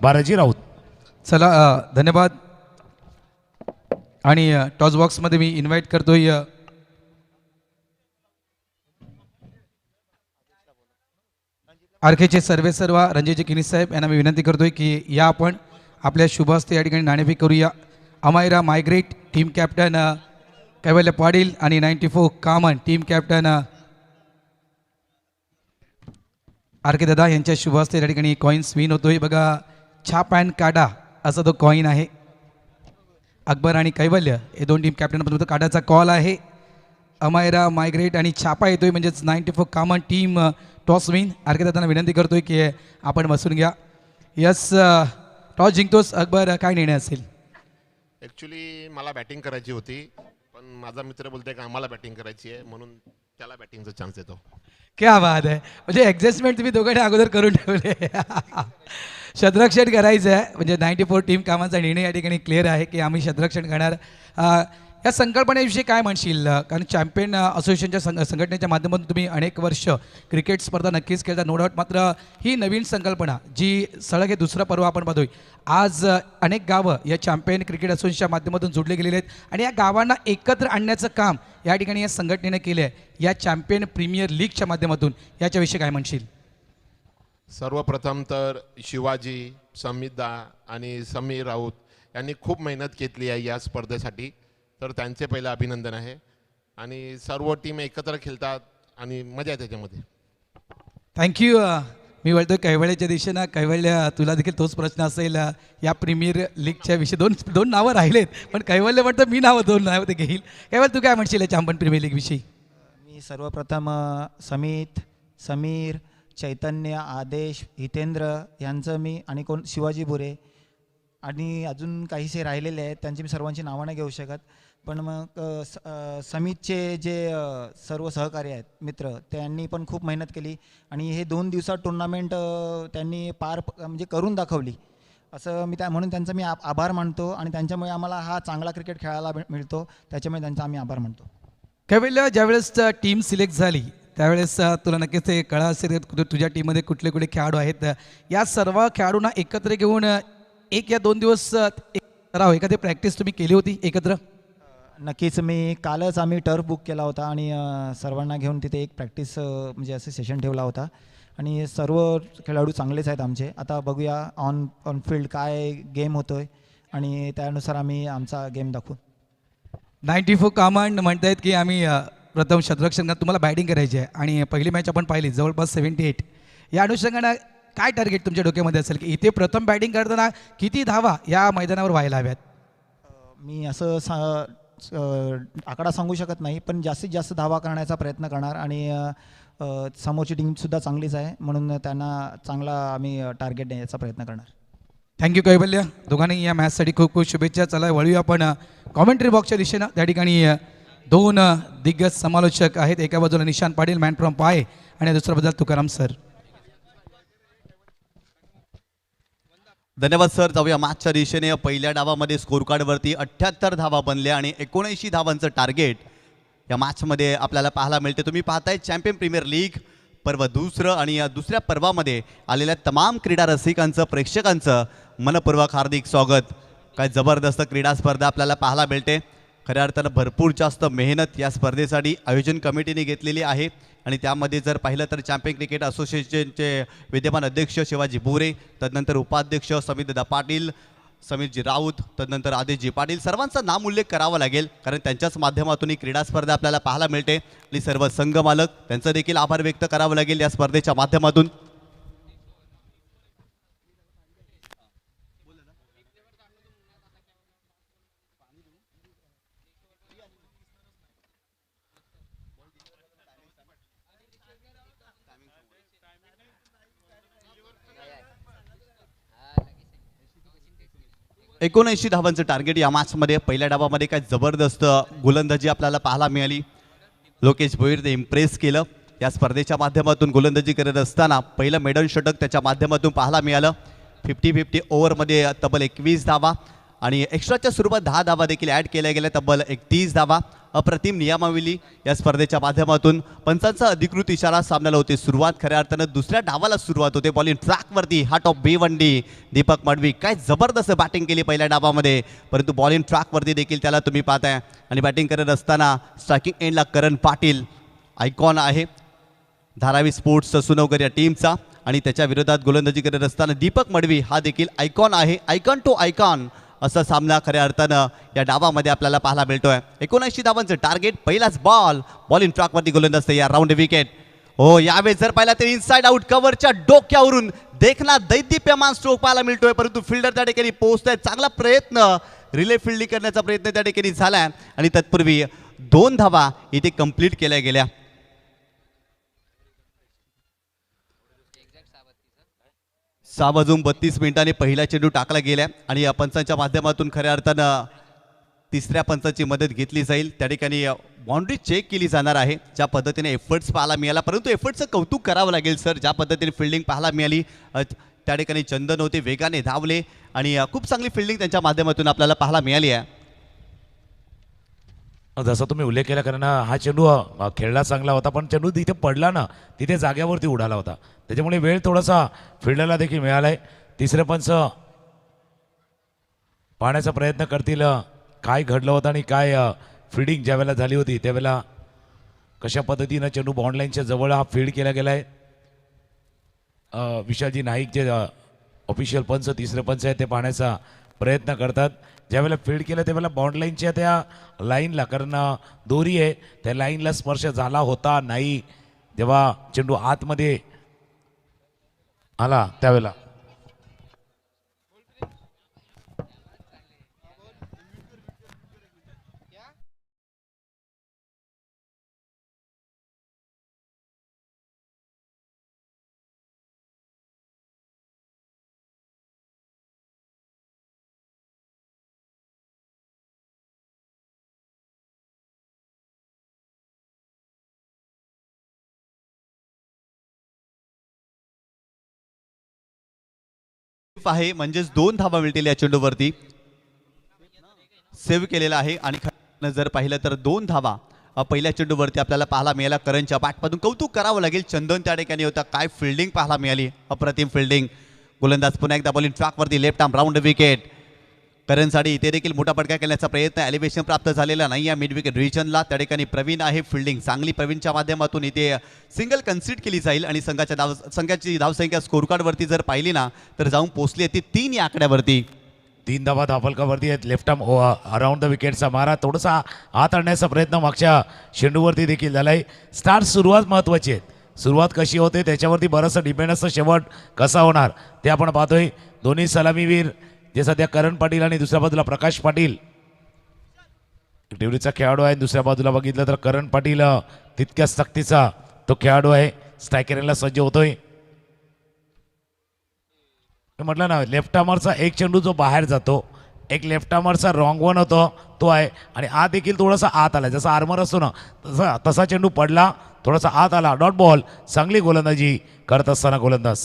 बाराजी राऊत. चला धन्यवाद. आणि टॉस बॉक्समध्ये मी इन्व्हाइट करतोय आरखेचे सर्वेसर्वा रणजितजी किनी साहेब यांना मी विनंती करतोय की या आपण आपल्या शुभ हस्ते या ठिकाणी नाणेफेक करूया. अमायरा मायग्रेट टीम कॅप्टन कैवल्य पाटील आणि 94 कामन टीम कॅप्टन आरके दादा यांच्या शुभ हस्ते या ठिकाणी कॉईन्स विन होतोय. बघा, छाप अँड काढा असा तो कॉईन आहे. अकबर आणि कैवल्य हे दोन टीम कॅप्टन काढाचा कॉल आहे. अमायरा मायग्रेट आणि छापा येतोय म्हणजेच 94 कामन टीम टॉस विन. आरके दादांना विनंती करतोय की आपण बसून घ्या. Yes, toss जिंकतोस. अकबर, काय निर्णय असेल? ॲक्च्युली मला बॅटिंग करायची होती, पण माझा मित्र बोलतोय की आम्हाला बॅटिंग करायची आहे, म्हणून त्याला बॅटिंगचा चान्स देतो. क्या बात आहे. म्हणजे ॲडजस्टमेंट तुम्ही दोघांनी अगोदर करून ठेवले. शतरक्षण करायचं आहे म्हणजे 94 टीम कामाचा निर्णय या ठिकाणी क्लिअर आहे की आम्ही शतरक्षण करणार. या संकल्पनेविषयी काय म्हणशील? कारण चॅम्पियन असोसिएशनच्या संघटनेच्या माध्यमातून तुम्ही अनेक वर्ष क्रिकेट स्पर्धा नक्कीच खेळता, नो डाऊट. मात्र ही नवीन संकल्पना जी सलग हे दुसरं पर्व आपण पाहतोय आज, अनेक गावं या चॅम्पियन क्रिकेट असोसिएशनच्या माध्यमातून जोडले गेलेले आहेत आणि या गावांना एकत्र आणण्याचं काम या ठिकाणी या संघटनेनं केलं आहे या चॅम्पियन प्रीमियर लीगच्या माध्यमातून. याच्याविषयी काय म्हणशील? सर्वप्रथम तर शिवाजी, समितदा आणि समीर राऊत यांनी खूप मेहनत घेतली आहे या स्पर्धेसाठी, तर त्यांचे पहिलं अभिनंदन आहे. आणि सर्व टीम एकत्र खेळतात आणि मजा आहे त्याच्यामध्ये. थँक्यू. मी बोलतो कैवल्याच्या दिशेनं. कैवल्य, तुला देखील तोच प्रश्न असेल या प्रीमियर लीगच्या विषयी. दोन नावं राहिलेत, पण कैवल्य म्हणतं मी दोन नावं ते घेईल. कैवल्य, तू काय म्हणशील चॅम्पियन प्रीमियर लीग विषयी? मी सर्वप्रथम समित, समीर, चैतन्य, आदेश, हितेंद्र यांचं मी आणि शिवाजी बुरे आणि अजून काहीसे राहिलेले आहेत त्यांची मी सर्वांची नावं नाही घेऊ शकत. पण मग समितचे जे सर्व सहकारी आहेत मित्र, त्यांनी पण खूप मेहनत केली आणि हे 2 दिवसात टुर्नामेंट त्यांनी म्हणजे करून दाखवली. असं मी म्हणून त्यांचा मी आभार मानतो आणि त्यांच्यामुळे आम्हाला हा चांगला क्रिकेट खेळायला मिळतो, त्याच्यामुळे त्यांचा आम्ही आभार मानतो. काही ज्यावेळेस टीम सिलेक्ट झाली त्यावेळेस तुला नक्कीच ते कळा असेल तुझ्या टीममध्ये कुठले कुठले खेळाडू आहेत. या सर्व खेळाडूंना एकत्र घेऊन 1 या 2 दिवस एक सराव एखादी प्रॅक्टिस तुम्ही केली होती एकत्र? नक्कीच कालच आम्ही टर्फ बुक केला होता आणि सर्वांना घेऊन तिथे एक प्रॅक्टिस म्हणजे असं सेशन ठेवला होता आणि सर्व खेळाडू चांगलेच आहेत आमचे. आता बघूया ऑन ऑन फील्ड काय गेम होतो आहे आणि त्यानुसार आम्ही आमचा गेम दाखवू. 94 कमांड म्हणतायत की आम्ही प्रथम शतरक्षण तुम्हाला बॅटिंग करायची आहे आणि पहिली मॅच आपण पाहिली जवळपास 78. या अनुषंगानं काय टार्गेट तुमच्या डोक्यामध्ये असेल की इथे प्रथम बॅटिंग करताना किती धावा या मैदानावर व्हायला हव्यात? मी असं आकडा सांगू शकत नाही, पण जास्तीत जास्त धावा करण्याचा प्रयत्न करणार आणि समोरची टीमसुद्धा चांगलीच आहे म्हणून त्यांना चांगला आम्ही टार्गेट देण्याचा प्रयत्न करणार. थँक्यू कैवल्य. दोघांनी या मॅचसाठी खूप खूप शुभेच्छा. चला वळूया आपण कॉमेंट्री बॉक्सच्या दिशेनं. त्या ठिकाणी 2 दिग्गज समालोचक आहेत. एका बाजूला निशांत पाटील मॅन फ्रॉम पाय आणि दुसऱ्या बाजूला तुकाराम सर. धन्यवाद सर. जाऊया मॅचच्या दिशेने. पहिल्या डावामध्ये स्कोर कार्डवरती 78 धावा बनल्या आणि 79 धावांचं टार्गेट या मॅचमध्ये आपल्याला पाहायला मिळते. तुम्ही पाहताय चॅम्पियन प्रीमियर लीग पर्व दुसरं आणि या दुसऱ्या पर्वामध्ये आलेल्या तमाम क्रीडा रसिकांचं प्रेक्षकांचं मनपूर्वक हार्दिक स्वागत. काय जबरदस्त क्रीडा स्पर्धा आपल्याला पाहायला मिळते. खऱ्या अर्थानं भरपूर जास्त मेहनत या स्पर्धेसाठी आयोजन कमिटीने घेतलेली आहे आणि त्यामध्ये जर पाहिलं तर चॅम्पियन क्रिकेट असोसिएशनचे विद्यमान अध्यक्ष शिवाजी बोरे, तदनंतर उपाध्यक्ष समितदा पाटील, समीरजी राऊत, तदनंतर आदेशजी पाटील, सर्वांचा नामोल्लेख करावा लागेल कारण त्यांच्याच माध्यमातून ही क्रीडा स्पर्धा आपल्याला पाहायला मिळते आणि सर्व संघ मालक त्यांचं देखील आभार व्यक्त करावं लागेल या स्पर्धेच्या माध्यमातून. एकोणऐंशी धावांचं टार्गेट या मॅचमध्ये. पहिल्या डावामध्ये काय जबरदस्त गोलंदाजी आपल्याला पाहायला मिळाली. लोकेश भोईरने इम्प्रेस केलं या स्पर्धेच्या माध्यमातून. गोलंदाजी करत असताना पहिलं मेडल षटक त्याच्या माध्यमातून पाहायला मिळालं. 50-50 ओव्हरमध्ये तब्बल 21 धावा आणि एक्स्ट्राच्या स्वरूपात 10 धावा देखील ॲड केल्या गेल्या, तब्बल 31 धावा. अप्रतिम नियमावली या स्पर्धेच्या माध्यमातून. पंचांचा अधिकृत इशारा सामन्याला होते सुरुवात. खऱ्या अर्थानं दुसऱ्या डावाला सुरुवात होते. बॉलिंग ट्रॅकवरती हार्ट ऑफ भिवंडी दीपक मडवी काय जबरदस्त बॅटिंग केली पहिल्या डावामध्ये, परंतु बॉलिंग ट्रॅकवरती देखील त्याला तुम्ही पाहताय. आणि बॅटिंग करत असताना स्ट्रायकिंग एंडला करण पाटील आयकॉन आहे धारावी स्पोर्ट्स सुनवकर या टीमचा आणि त्याच्या विरोधात गोलंदाजी करत असताना दीपक मडवी हा देखील आयकॉन आहे. आयकॉन टू आयकॉन असा सामना खऱ्या अर्थानं या डावामध्ये आपल्याला पाहायला मिळतोय. 79 धावांचं टार्गेट. पहिलाच बॉलिंग ट्रॅकवरती गोलंदाज या राऊंड विकेट. हो यावेळेस जर पाहिला तर इनसाइड आउट कव्हरच्या डोक्यावरून देखना दैदिप्यमान स्ट्रोक पाहायला मिळतोय, परंतु फिल्डर त्या ठिकाणी पोहोचताय. चांगला प्रयत्न रिले फिल्डिंग करण्याचा प्रयत्न त्या ठिकाणी झालाय आणि तत्पूर्वी 2 धावा इथे कंप्लीट केल्या गेल्या. सहा वाजून 32 मिनिटांनी पहिला चेंडू टाकला गेला आणि या पंचांच्या माध्यमातून खऱ्या अर्थानं तिसऱ्या पंचाची मदत घेतली जाईल. त्या ठिकाणी बाउंड्री चेक केली जाणार आहे. ज्या पद्धतीने एफर्ट्स पाहायला मिळाला, परंतु एफर्ट्सचं कौतुक करावं लागेल सर. ज्या पद्धतीने फिल्डिंग पाहायला मिळाली त्या ठिकाणी चंदन होते, वेगाने धावले आणि खूप चांगली फिल्डिंग त्यांच्या माध्यमातून आपल्याला पाहायला मिळाली आहे. जसं तुम्ही उल्लेख केला कारण हा चेंडू खेळला चांगला होता, पण चेंडू तिथे पडला ना तिथे जाग्यावरती उडाला होता, त्याच्यामुळे वेळ थोडासा फिल्डरला देखील मिळालाय. तिसरे पंच पाहण्याचा प्रयत्न करतील काय घडलं होतं आणि काय फिल्डिंग ज्या वेळेला झाली होती त्यावेळेला कशा पद्धतीनं चेंडू बॉन्डलाईनच्या जवळ हा फील्ड केला गेलाय. विशालजी नाईक जे ऑफिशियल पंच तिसरे पंच आहेत ते पाहण्याचा प्रयत्न करतात. ज्यावेळेला फील्ड केलं त्यावेळेला बाउंड्रीलाईनच्या त्या लाईनला, कारण दोरी आहे त्या लाईनला स्पर्श झाला होता नाही जेव्हा चेंडू आतमध्ये आला त्यावेळेला. आहे म्हणजेच 2 धावा मिळतील या चेंडूवरती सेव्ह केलेला आहे आणि खरं जर पाहिलं तर 2 धावा पहिल्या चेंडूवरती आपल्याला पाहायला मिळाला करणच्या बॅटमधून कौतुक करावं लागेल चंदन त्या ठिकाणी होता काय फिल्डिंग पाहायला मिळाली अप्रतिम फिल्डिंग गोलंदाज पुन्हा एकदा बॉलिंग ट्रॅकवरती लेफ्ट आर्म राऊंड विकेट करणसाठी इथे देखील मोठा फटका केल्याचा प्रयत्न एलिव्हेशन प्राप्त झालेला नाही या मिड विकेट रिजनला त्या ठिकाणी प्रवीण आहे फिल्डिंग चांगली प्रवीणच्या माध्यमातून इथे सिंगल कन्सिड केली जाईल आणि संघाची धावसंख्या स्कोर कार्डवरती जर पाहिली ना तर जाऊन पोहोचली ती 3 या आकड्यावरती 3 धावा धावफलकावरती आहेत लेफ्ट आर्म अराउंड द विकेटचा मारा थोडासा हात आणण्याचा प्रयत्न मागच्या चेंडूवरती देखील झालाय स्टार्ट सुरुवात महत्त्वाची आहे सुरुवात कशी होते त्याच्यावरती बरंचसं डिपेंड असतं शेवट कसा होणार ते आपण पाहतोय दोन्ही सलामीवीर जे सध्या करण पाटील आणि दुसऱ्या बाजूला प्रकाश पाटील टिवरीचा खेळाडू आहे दुसऱ्या बाजूला बघितलं तर करण पाटील तितक्याच सक्तीचा तो खेळाडू आहे स्ट्रायकरला सज्ज होतोय म्हटलं ना लेफ्ट आर्मरचा एक चेंडू जो बाहेर जातो एक लेफ्ट आर्मरचा रॉंग वन होतो तो आहे आणि आत देखील थोडासा आत आला जसा आर्मर असतो ना तसा चेंडू पडला थोडासा आत आला डॉट बॉल चांगली गोलंदाजी करत असताना गोलंदाज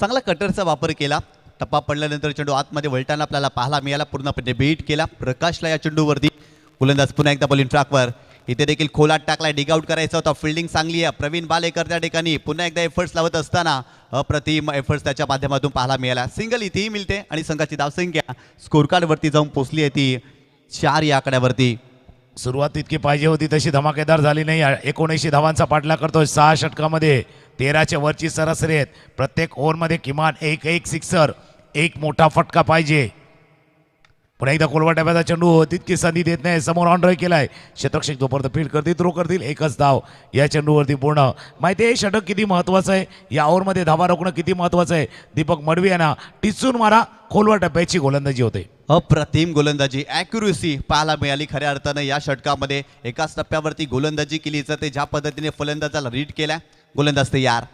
चांगला कटरचा वापर केला टप्पा पडल्यानंतर चेंडू आतमध्ये वळताना आपल्याला पाहायला मिळाला पूर्णपणे बीट केला प्रकाशला या चेंडूवरती गोलंदाज पुन्हा एकदा बॉलिंग ट्रॅकवर इथे देखील खोलात टाकलाय डिग आउट करायचा होता फिल्डिंग चांगली आहे प्रवीण बालेकर त्या ठिकाणी पुन्हा एकदा एफर्ट्स लावत असताना अप्रतिम एफर्ट्स त्याच्या माध्यमातून पाहायला मिळाला सिंगल इथेही मिळते आणि संघाची धावसंख्या स्कोर कार्डवरती जाऊन पोहोचली आहे ती 4 या आकड्यावरती सुरुवात इतकी पाहिजे होती तशी धमाकेदार झाली नाही 79 धावांचा पाठलाग करतोय 6 षटकामध्ये 13च्या वरची सरासरी आहेत प्रत्येक ओव्हरमध्ये किमान एक सिक्सर एक मोठा फटका पाहिजे पुन्हा एकदा कोलवा टप्प्याचा चेंडू तितकी संधी देत नाही समोर ऑन ड्राईव्ह केलाय क्षेत्ररक्षक जोपर्यंत फील्ड करतील थ्रो करतील एकच धाव या चेंडूवरती पूर्ण माहिती आहे षटक किती महत्त्वाचं आहे या ओव्हरमध्ये धावा रोखणं किती महत्त्वाचं आहे दीपक मडवी यांना टिचून मारा खोलवा टप्प्याची गोलंदाजी होते अप्रतिम गोलंदाजी ॲक्युरेसी पाहायला मिळाली खऱ्या अर्थानं या षटकामध्ये एकाच टप्प्यावरती गोलंदाजी केली जाते ज्या पद्धतीने फलंदाजाला रीड केला गोलंदाज तयार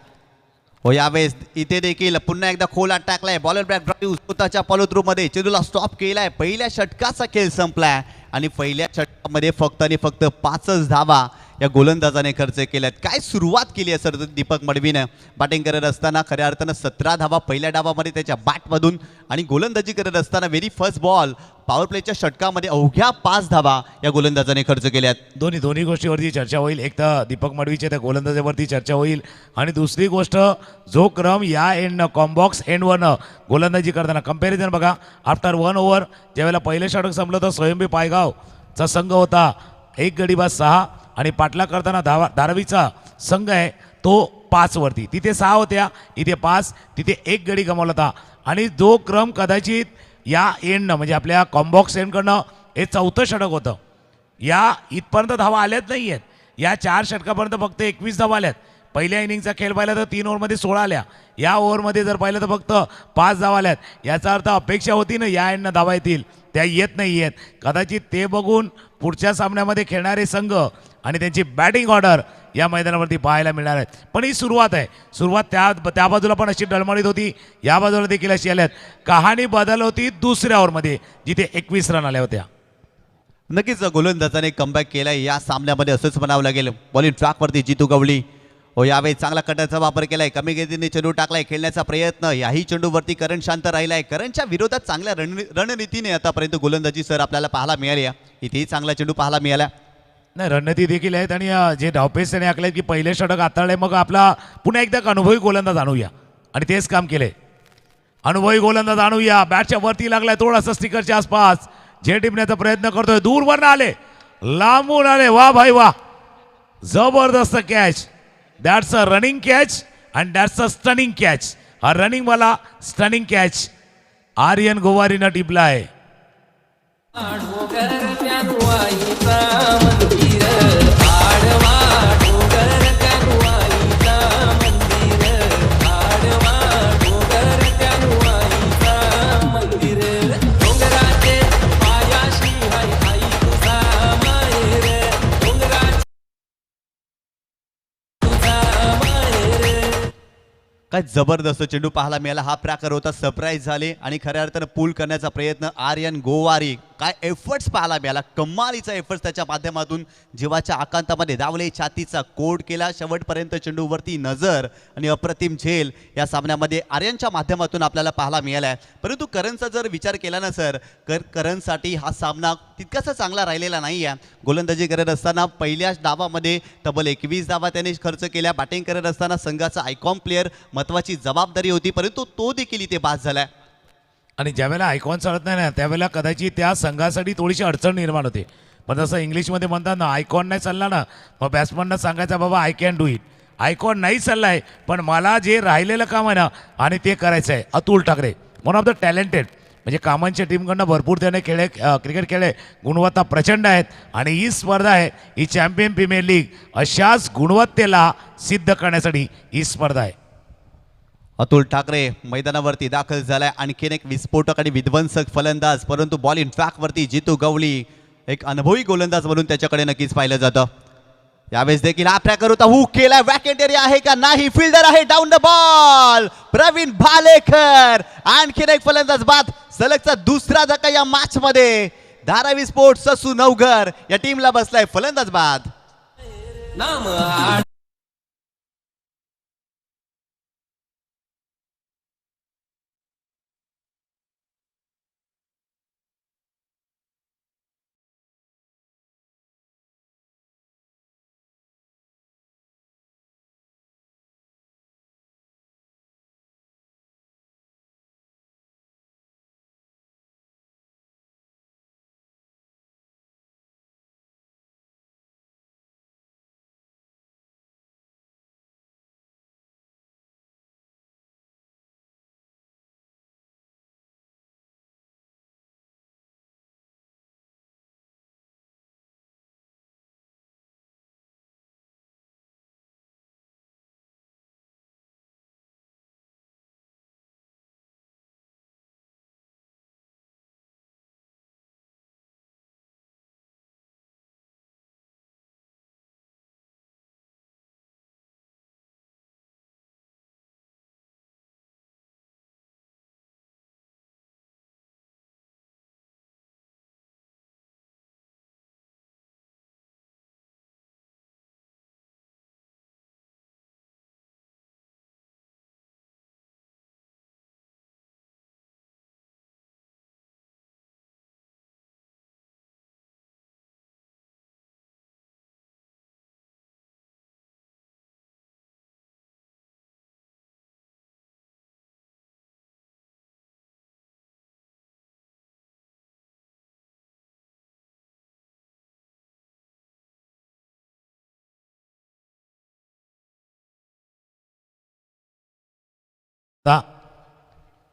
हो यावेळेस इथे देखील पुन्हा एकदा खोलात टाकलाय बॉलर बॅक ड्राईव्ह स्वतःच्या फॉलो थ्रू मध्ये चेंडूला स्टॉप केलाय पहिल्या षटकाचा खेळ संपलाय आणि पहिल्या षटकामध्ये फक्त आणि फक्त 5च धावा या गोलंदाजाने खर्च केल्यात काय सुरुवात केली आहे सर दीपक मडवीनं बॅटिंग करत असताना खऱ्या अर्थानं 17 धावा पहिल्या डावामध्ये त्याच्या बॅटमधून आणि गोलंदाजी करत असताना व्हेरी फर्स्ट बॉल पॉवर प्लेच्या षटकामध्ये अवघ्या 5 धावा या गोलंदाजाने खर्च केल्यात दोन्ही गोष्टीवरती चर्चा होईल एक तर दीपक मडवीच्या त्या गोलंदाजीवरती चर्चा होईल आणि दुसरी गोष्ट जो क्रम या एंडनं कॉम्बॉक्स एंडवरनं गोलंदाजी करताना कंपॅरिझन बघा आफ्टर 1 ओव्हर ज्यावेळेला पहिलं षटक संपलं तर स्वयंबी पायगावचा संघ होता 1 गडी बाद 6 आणि पाठलाग करताना धारावीचा संघ आहे तो 5 वरती तिथे 6 होत्या इथे 5 तिथे 1 गडी गमावला होता आणि जो क्रम कदाचित या एंडनं म्हणजे आपल्या कॉम्बॉक्स एंडकडनं हे 4थं षटक होतं या इथपर्यंत धावा आल्याच नाही आहेत या 4 षटकापर्यंत फक्त 21 धावा आल्यात पहिल्या इनिंगचा खेळ पाहिला तर 3 ओव्हरमध्ये 16 आल्या या ओव्हरमध्ये जर पाहिलं तर फक्त 5 धावा आल्यात याचा अर्थ अपेक्षा होती ना या एंडनं धावा येतील त्या येत नाही आहेत कदाचित ते बघून पुढच्या सामन्यामध्ये खेळणारे संघ आणि त्यांची बॅटिंग ऑर्डर या मैदानावरती पाहायला मिळणार आहे पण ही सुरुवात आहे सुरुवात त्या बाजूला पण अशी डळमळीत होती या बाजूला देखील अशी आल्यात कहाणी बदल होती दुसऱ्या ओव्हरमध्ये जिथे 21 रन आल्या होत्या नक्कीच गोलंदाजाने कमबॅक केलाय या सामन्यामध्ये असंच म्हणावं लागेल बॉलिंग ट्रॅकवरती जितू गवळी हो यावेळी चांगला कटाचा वापर केलाय कमी गतीने चेंडू टाकलाय खेळण्याचा प्रयत्न याही चेंडूवरती करण शांत राहिलाय करणच्या विरोधात चांगल्या रणनीतीने आतापर्यंत गोलंदाजी सर आपल्याला पाहायला मिळाली इथेही चांगला चेंडू पाहायला मिळाला नाही रणनीती देखील आहेत आणि जे धावपेच त्याने आखले की पहिले षटक हाताळले मग आपला पुन्हा एकदा अनुभवी गोलंदाज आणूया आणि तेच काम केले अनुभवी गोलंदाज आणूया बॅटच्या वरती लागलाय थोडासा स्टिकरच्या आसपास जे टिपण्याचा प्रयत्न करतोय दूरवरनं आले लांबून आले वा भाई वा जबरदस्त catch that's a running catch and that's a stunning catch हा रनिंग वाला स्टनिंग कॅच आर्यन गोवारीनं टिपलाय काय जबरदस्त चेंडू पाहायला मिळाला हा प्रकार होता सरप्राईज झाले आणि खऱ्या अर्थानं पूल करण्याचा प्रयत्न आर्यन गोवारी काय एफर्ट्स पाहायला मिळाला, कमालीचा एफर्ट्स त्याच्या माध्यमातून जीवाच्या आकांतामध्ये धावले, छातीचा कोड केला, शेवटपर्यंत चेंडूवरती नजर आणि अप्रतिम झेल या सामन्यामध्ये आर्यनच्या माध्यमातून आपल्याला पाहायला मिळाला आहे. परंतु करणचा जर विचार केला ना सर, करणसाठी हा सामना तितकासा चांगला राहिलेला नाही आहे. गोलंदाजी करत असताना पहिल्याच डावामध्ये तब्बल 21 धावा त्याने खर्च केल्या. बॅटिंग करत असताना संघाचा आयकॉन प्लेअर महत्त्वाची जबाबदारी होती, परंतु तो देखील इथे बाद झालाय. आणि ज्यावेळेला आयकॉन चालत नाही ना त्यावेळेला कदाचित त्या संघासाठी थोडीशी अडचण निर्माण होते. पण जसं इंग्लिशमध्ये म्हणतात ना, आयकॉन नाही चालला ना, मग बॅट्समननं सांगायचं बाबा I can do it. Icon नाही चालला आहे पण मला जे राहिलेलं काम आहे ना आणि ते करायचं आहे. Atul Thackeray one of the talented, म्हणजे कामांच्या टीमकडनं भरपूर त्याने क्रिकेट खेळले, गुणवत्ता प्रचंड आहेत. आणि ही स्पर्धा आहे, ही चॅम्पियन प्रीमियर लीग अशाच गुणवत्तेला सिद्ध करण्यासाठी ही स्पर्धा आहे. अतुल ठाकरे मैदानावरती दाखल झालाय. आणखीन एक विस्फोटक आणि विध्वंसक फलंदाज, परंतु बॉल इन वरती जितू गवळी एक अनुभवी गोलंदाज म्हणून त्याच्याकडे नक्कीच पाहिलं जातं. यावेळेस देखील हा ट्रॅकर होता, हुक केलाय, वॅकेट एरिया आहे का नाही, फिल्डर आहे, down the ball, Pravin Bhalekar. आणखीन एक फलंदाज बाद, सलगचा दुसरा धक्का या मॅच मध्ये. धारावी स्पोर्ट्स ससू नवघर या टीमला बसलाय फलंदाज बाद.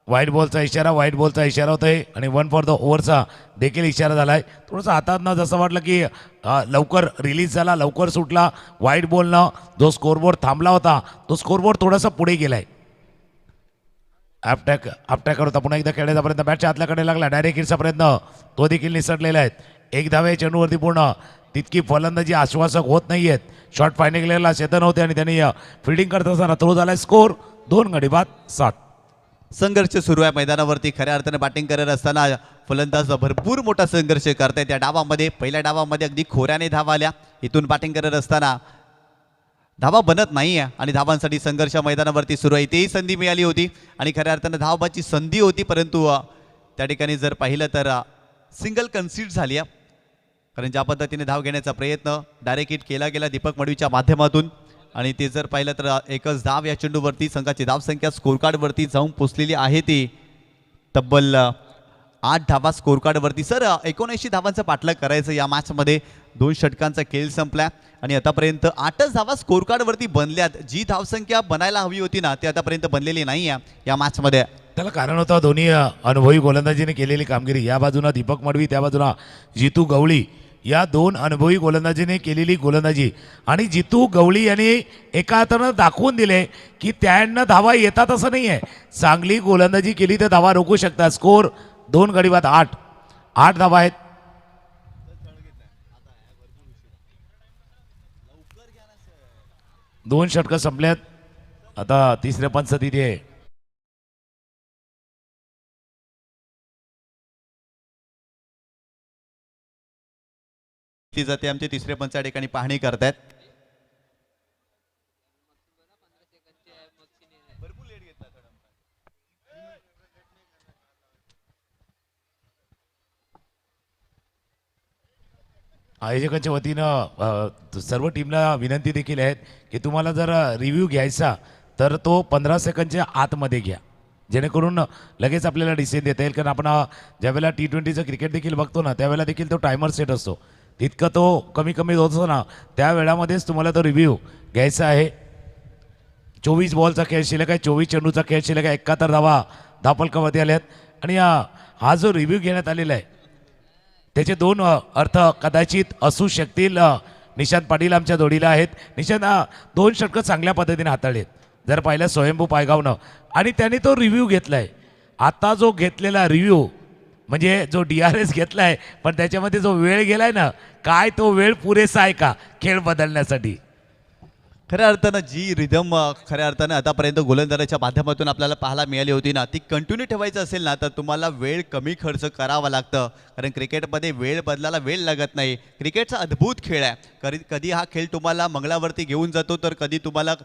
व्हाईट बॉलचा इशारा, व्हाईट बॉलचा इशारा होतोय आणि 1 फॉर द ओव्हरचा देखील इशारा झालाय. थोडंसं हातातनं जसं वाटलं की लवकर रिलीज झाला, लवकर सुटला. व्हाईट बॉलनं जो स्कोरबोर्ड थांबला होता तो स्कोरबोर्ड थोडासा पुढे गेलाय. अपटॅकर होता, पुन्हा एकदा खेळण्याचा प्रयत्न, बॅटच्या आतल्याकडे लागला, डायरेक्ट हिटचा प्रयत्न तो देखील निसटलेला आहे. एक धावे चेंडूवरती पूर्ण, तितकी फलंदाजी आश्वासक होत नाही आहेत. शॉट फायनल केलेला चेतन होते आणि त्यांनी फिल्डिंग करत असताना थ्रो झालाय. स्कोर 2 गडी बाद 7. संघर्ष सुरू आहे मैदानावरती. खऱ्या अर्थाने बॅटिंग करत असताना फलंदाज भरपूर मोठा संघर्ष करतायत. त्या डावामध्ये पहिल्या डावामध्ये अगदी खोऱ्याने धावा आल्या. इथून बॅटिंग करत असताना धावा बनत नाही आहे आणि धावांसाठी संघर्ष मैदानावरती सुरू आहे. तेही संधी मिळाली होती आणि खऱ्या अर्थानं धावबाची संधी होती, परंतु त्या ठिकाणी जर पाहिलं तर सिंगल कन्सीड झाली आहे. कारण ज्या पद्धतीने धाव घेण्याचा प्रयत्न डायरेक्ट हिट केला गेला दीपक मडवीच्या माध्यमातून आणि ते जर पाहिलं तर एकच धाव या चेंडूवरती संघाची धावसंख्या स्कोर कार्डवरती जाऊन पोचलेली आहे. ती तब्बल 8 धावा स्कोर कार्डवरती. सर 79 धावांचा पाठलाग करायचं या मॅचमध्ये. 2 षटकांचा खेळ संपला आणि आतापर्यंत 8च धावा स्कोर कार्डवरती बनल्यात. जी धावसंख्या बनायला हवी होती ना ती आतापर्यंत बनलेली नाही आहे या मॅचमध्ये. त्याला कारण होतं दोन्ही अनुभवी गोलंदाजीने केलेली कामगिरी. या बाजूला दीपक मडवी, त्या बाजूला जितू गवळी, या 2 अनुभवी गोलंदाजीने केलेली गोलंदाजी. आणि जितू गवळी यांनी एका हातानं दाखवून दिले की त्यांना धावा येतात असं नाही आहे. चांगली गोलंदाजी केली तर धावा रोखू शकतात. स्कोर 2 गडी बाद 8. 8 धावा आहेत. दोन षटकं संपल्यात. आता तिसऱ्या पंचसदीत आहे. ती जाते आमचे तिसरे पंच या ठिकाणी पाहणी करतायत. आयोजकांच्या वतीनं सर्व टीमला विनंती देखील आहेत की तुम्हाला जर रिव्ह्यू घ्यायचा तर तो 15 सेकंडच्या आतमध्ये घ्या, जेणेकरून लगेच आपल्याला डिसिजन देता येईल. कारण आपण ज्यावेळेला T20चं क्रिकेट देखील बघतो ना, त्यावेळेला देखील तो टायमर सेट असतो. तितकं तो कमी कमी होत असतो ना, त्या वेळामध्येच तुम्हाला तो रिव्ह्यू घ्यायचा आहे. 24 बॉलचा खेळ शिल्लक आहे, 24 चेंडूचा खेळ शिल्लक आहे, 71 धावा धापलकावरती आल्या आहेत. आणि हा जो रिव्ह्यू घेण्यात आलेला आहे त्याचे दोन अर्थ कदाचित असू शकतील. निशांत पाटील आमच्या जोडीला आहेत. निशांत 2 षटकं चांगल्या पद्धतीने हाताळलेत. जर पाहिलं स्वयंभू पायगावनं, आणि त्यांनी तो रिव्ह्यू घेतलाय. आता जो घेतलेला रिव्ह्यू म्हणजे जो DRS घेतलाय, पण त्याच्यामध्ये जो वेळ गेलाय ना, काय तो वेळ पुरेसा आहे का खेळ बदलण्यासाठी? खऱ्या अर्थानं जी रिदम खऱ्या अर्थानं आतापर्यंत गोलंदाजाच्या माध्यमातून आपल्याला पाहायला मिळाली होती ना, ती कंटिन्यू ठेवायचं असेल ना, तर तुम्हाला वेळ कमी खर्च करावा लागतं. कारण क्रिकेटमध्ये वेळ बदलायला वेळ लागत नाही. क्रिकेटचा अद्भुत खेळ आहे. कधी हा खेळ तुम्हाला मंगळावरती घेऊन जातो, तर कधी तुम्हाला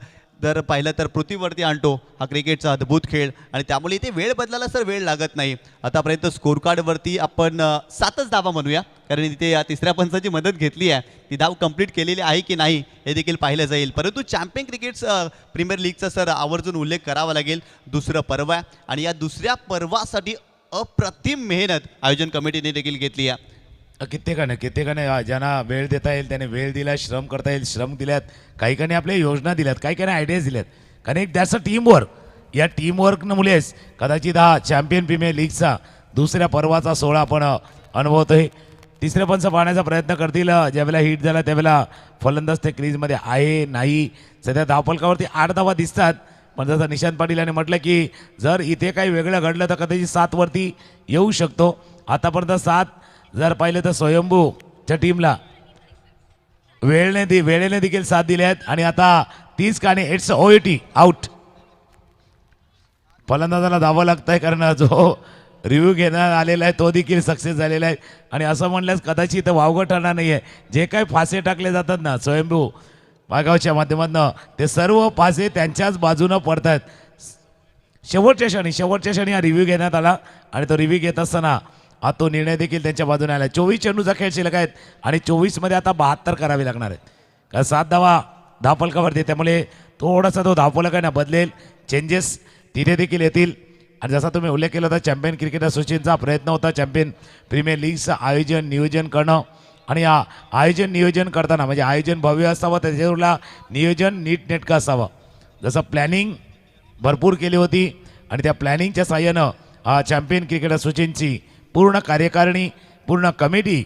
जर पाहिलं तर पृथ्वीवरती आणतो. हा क्रिकेटचा अद्भुत खेळ, आणि त्यामुळे इथे वेळ बदलायला सर वेळ लागत नाही. आतापर्यंत स्कोर कार्डवरती आपण 7च धावा म्हणूया, कारण इथे या तिसऱ्या पंचाची मदत घेतली आहे. ती धाव कंप्लीट केलेली आहे की नाही हे देखील पाहिलं जाईल. परंतु चॅम्पियन क्रिकेट प्रीमियर लीगचा सर आवर्जून उल्लेख करावा लागेल. दुसरं पर्व आहे, आणि या दुसऱ्या पर्वासाठी अप्रतिम मेहनत आयोजन कमिटीने देखील घेतली आहे. कित्येकाने ज्यांना वेळ देता येईल त्याने वेळ दिला, श्रम करता येईल श्रम दिल्यात, काही आपल्या योजना दिल्यात, काही आयडियाज दिल्यात. कारण एक दॅट्स अ टीमवर्क. या टीमवर्कमुळेच कदाचित हा चॅम्पियन प्रीमियर लीगचा दुसऱ्या पर्वाचा सोहळा आपण अनुभवतोय. तिसरे पंच पाहण्याचा प्रयत्न करतील. ज्यावेळेला हिट झाला त्यावेळेला फलंदाज ते क्रीजमध्ये आहे नाही. सध्या धावफलकावरती 8 धावा दिसतात, पण जसं निशांत पाटील यांनी म्हटलं की जर इथे काही वेगळं घडलं तर कदाचित 7 वरती येऊ शकतो. आतापर्यंत 7 जर पाहिलं तर स्वयंभूच्या टीमला वेळेने देखील साथ दिले आहेत. आणि आता 30 काने इट्स OAT आउट. फलंदाजाला धावावं लागतं आहे, कारण जो रिव्ह्यू घेण्यात आलेला आहे तो देखील सक्सेस झालेला आहे. आणि असं म्हणल्यास कदाचित वावगं ठरणार नाही आहे. जे काही फासे टाकले जातात ना स्वयंभू पायगावच्या माध्यमातून, ते सर्व फासे त्यांच्याच बाजूनं पडतात. शेवटच्या क्षणी हा रिव्ह्यू घेण्यात आला, आणि तो रिव्ह्यू घेत असताना हा तो निर्णय देखील त्यांच्या बाजूने आला. 24 चेंडूचा खेळ शिल्लक आहेत, आणि 24मध्ये आता 72 करावे लागणार आहेत. कारण 7 धावा धावफलकावरती, त्यामुळे थोडासा तो धावफलक आहे ना बदलेल, चेंजेस तिथे देखील येतील. आणि जसा तुम्ही उल्लेख केला होता, चॅम्पियन क्रिकेट असोसिएशनचा प्रयत्न होता चॅम्पियन प्रीमियर लीगचं आयोजन नियोजन करणं. आणि हा आयोजन नियोजन करताना म्हणजे आयोजन भव्य असावं, त्याच्यावरला नियोजन नीटनेटकं असावं. जसं प्लॅनिंग भरपूर केली होती, आणि त्या प्लॅनिंगच्या साह्यानं चॅम्पियन क्रिकेट असोसिएशनची पूर्ण कार्यकारिणी पूर्ण कमिटी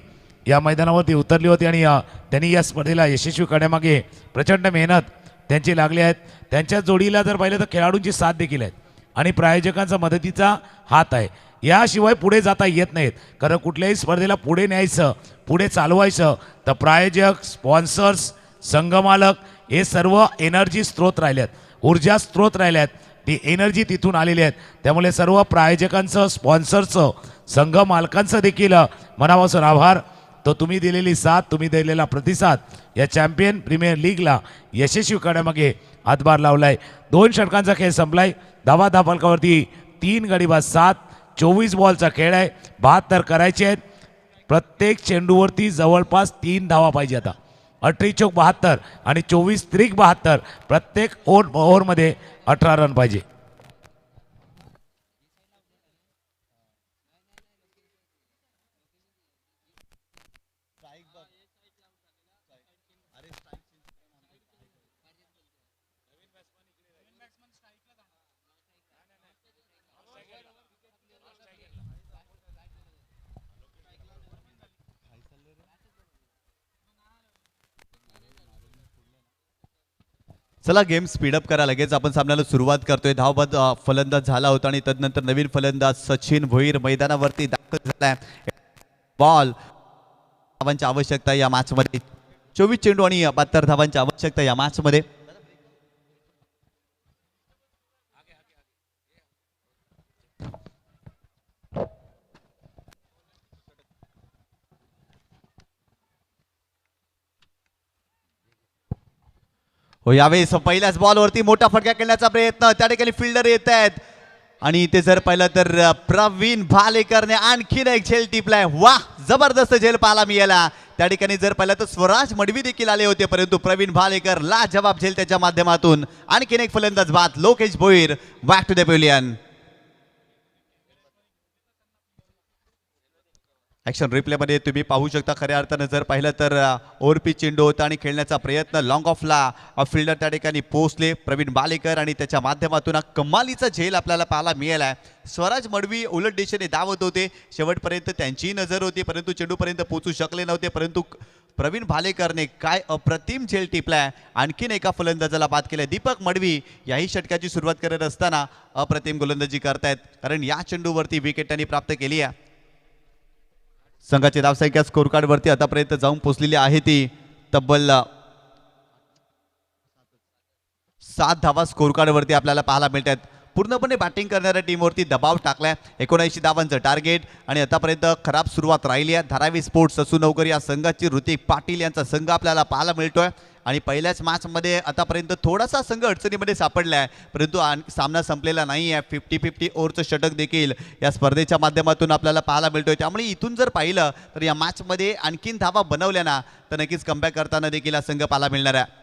या मैदानावरती उतरली होती. आणि त्यांनी या स्पर्धेला यशस्वी करण्यामागे प्रचंड मेहनत त्यांची लागली आहेत. त्यांच्या जोडीला जर पाहिलं तर खेळाडूंची साथ देखील आहे, आणि प्रायोजकांचा मदतीचा हात आहे. याशिवाय पुढे जाता येत नाहीत. कारण कुठल्याही स्पर्धेला पुढे न्यायचं, पुढे चालवायचं, तर प्रायोजक, स्पॉन्सर्स, संघमालक हे सर्व एनर्जी स्त्रोत राहिल्यात, ऊर्जा स्त्रोत राहिल्यात. ती एनर्जी तिथून आलेली आहेत. त्यामुळे सर्व प्रायोजकांचं, स्पॉन्सरचं, संघ मालकांचं देखील मनापासून आभार. तो तुम्ही दिलेली साथ, तुम्ही दिलेला प्रतिसाद या चॅम्पियन प्रीमियर लीगला यशस्वी करण्यामागे हातभार लावलाय. 2 षटकांचा खेळ संपलाय. धावा धावफलकावरती 3 गडी बाद 7. 24 बॉलचा खेळ आहे, 72 करायचे आहेत. प्रत्येक चेंडूवरती जवळपास 3 धावा पाहिजे. आता 18 चौक 72 आणि 24 त्रिक 72. प्रत्येक ओव्हरमध्ये 18 रन पाहिजे. चला गेम स्पीडअप करा. लगेच आपण सामन्याला सुरुवात करतोय. धावबाद फलंदाज झाला होता, आणि तदनंतर नवीन फलंदाज सचिन भोईर मैदानावरती दाखल झालाय. बॉल धावांची आवश्यकता या मॅचमध्ये. 24 चेंडू आणि 72 धावांची आवश्यकता या मॅचमध्ये. हो यावेळेस पहिल्याच बॉलवरती मोठा फटका खेळण्याचा प्रयत्न, त्या ठिकाणी फिल्डर येत आहेत आणि ते जर पाहिलं तर प्रवीण भालेकरने आणखीन एक झेल टिपलाय. वाह, जबरदस्त झेल पाहायला मिळाला. त्या ठिकाणी जर पाहिलं तर स्वराज मडवी देखील आले होते, परंतु प्रवीण भालेकर ला जवाब झेल त्याच्या माध्यमातून. आणखीन एक फलंदाज बाद, Lokesh Bhoir back to the pavilion. Action रिप्लेमध्ये तुम्ही पाहू शकता, खऱ्या अर्थानं जर पाहिलं तर ओरपी चेंडू होता आणि खेळण्याचा प्रयत्न लॉंग ऑफला फिल्डर त्या ठिकाणी पोहोचले प्रवीण बालेकर आणि त्याच्या माध्यमातून कमालीचा झेल आपल्याला पाहायला मिळाला. स्वराज मडवी उलट दिशेने धावत होते, शेवटपर्यंत त्यांचीही नजर होती परंतु चेंडूपर्यंत पोहोचू शकले नव्हते, परंतु प्रवीण भालेकरने काय अप्रतिम झेल टिपलाय. आणखीन एका फलंदाजाला बाद केलाय. दीपक मडवी याही षटकाची सुरुवात करत असताना अप्रतिम गोलंदाजी करतायत, कारण या चेंडूवरती विकेट त्यांनी प्राप्त केली आहे. संघाची धावसंख्या स्कोर कार्डवरती आतापर्यंत जाऊन पोहोचलेली आहे ती तब्बल 7 धावा स्कोर कार्डवरती आपल्याला पाहायला मिळतात. पूर्णपणे बॅटिंग करणाऱ्या टीमवरती दबाव टाकलाय. 79 धावांचं टार्गेट आणि आतापर्यंत खराब सुरुवात राहिली आहे. धारावी स्पोर्ट्स ससूनवकर या संघाची ऋतिक पाटील यांचा संघ आपल्याला पाहायला मिळतोय आणि पहिल्याच मॅचमध्ये आतापर्यंत थोडासा संघ अडचणीमध्ये सापडला आहे, परंतु सामना संपलेला नाही आहे. 50-50 ओव्हरचं षटक देखील या स्पर्धेच्या माध्यमातून आपल्याला पाहायला मिळतोय. त्यामुळे इथून जर पाहिलं तर या मॅचमध्ये आणखीन धावा बनवल्या ना तर नक्कीच कमबॅक करताना देखील हा संघ पाहायला मिळणार आहे.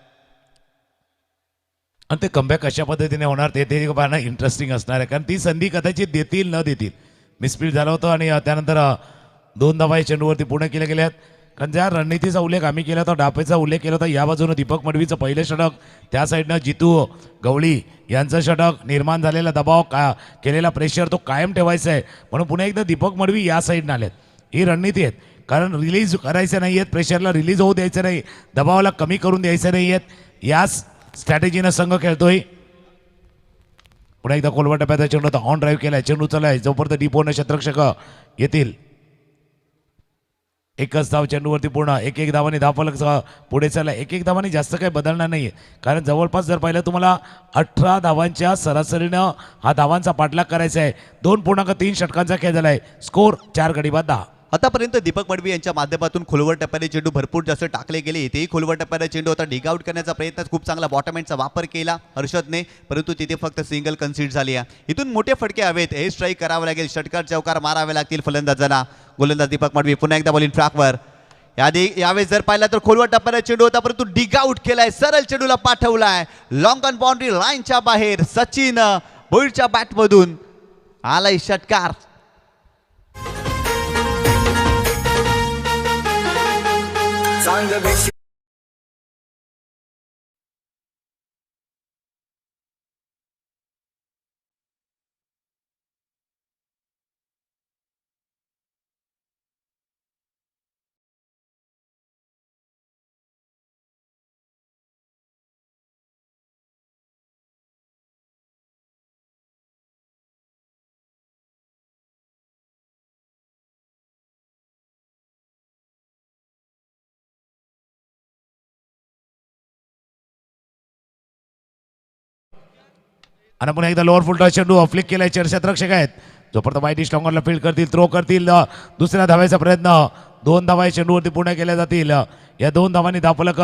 आणि ते कमबॅक कशा पद्धतीने होणार ते पाहणं इंटरेस्टिंग असणार आहे, कारण ती संधी कदाचित देतील न देतील. मिसफील्ड झालं होतं आणि त्यानंतर 2 धावा या चेंडूवरती पूर्ण केल्या गेल्यात. कारण ज्या रणनीतीचा उल्लेख आम्ही केला होता, डापेचा उल्लेख केला होता, या बाजूनं दीपक मडवीचं पहिलं षटक, त्या साईडनं जितू गवळी यांचं षटक, निर्माण झालेला दबाव केलेला प्रेशर तो कायम ठेवायचा आहे. म्हणून पुन्हा एकदा दीपक मडवी या साईडनं आलेत. ही रणनीती आहेत, कारण रिलीज करायचं नाही आहेत, प्रेशरला रिलीज होऊ द्यायचं नाही, दबावाला कमी करून द्यायचं नाही आहेत. याच स्ट्रॅटेजीनं संघ खेळतोय. पुन्हा एकदा कोलवा टप्प्याचा चेंडू होता, ऑन ड्राईव्ह केलाय, चेंडू चाललाय, जोपर्यंत डीपोनं शतरक्षक येतील. एकच धाव चेंडूवरती पूर्ण, एक धावाने धावफलक पुढे चालला. एक धावाने जास्त काही बदलणार नाही, कारण जवळपास जर पाहिलं तुम्हाला 18 धावांच्या सरासरीनं हा धावांचा पाठलाग करायचा आहे. 2.3 षटकांचा खेळ झाला आहे. स्कोर 4 गडी बाद 10. आतापर्यंत दीपक मडवी यांच्या माध्यमातून खोलवर टप्प्याने चेंडू भरपूर जास्त टाकले गेले. इथेही खोलवर टप्प्याने चेंडू होता, डिग आउट करण्याचा प्रयत्न, खूप चांगला बॉटम एंडचा वापर केला हर्षदने, परंतु तिथे फक्त सिंगल कन्सीड झाली आहे. इथून मोठे फटके हवेत, हे स्ट्राईक करावं लागेल, षटकार चौकार मारावे लागतील फलंदाजांना. गोलंदाज दीपक मडवी पुन्हा एकदा बॉलिंग ट्रॅकवर. यावेळेस जर पाहिला तर खोलवर टप्प्याने चेंडू होता, परंतु डिग आउट केलाय, सरळ चेंडूला पाठवलाय लॉंग ऑन बाउंड्री लाईनच्या बाहेर. सचिन भोईरच्या बॅटमधून आलाय षटकार. आणि पुन्हा एकदा लोअर फुलटॉस चेंडू फ्लिक केलाय, क्षेत्ररक्षक आहेत, जोपर्यंत वाईट स्ट्रॉंगरला फील्ड करतील, थ्रो करतील. दुसऱ्या धावायचा प्रयत्न, 2 धावा चेंडूवरती पूर्ण केल्या जातील. या 2 धावांनी धावफलक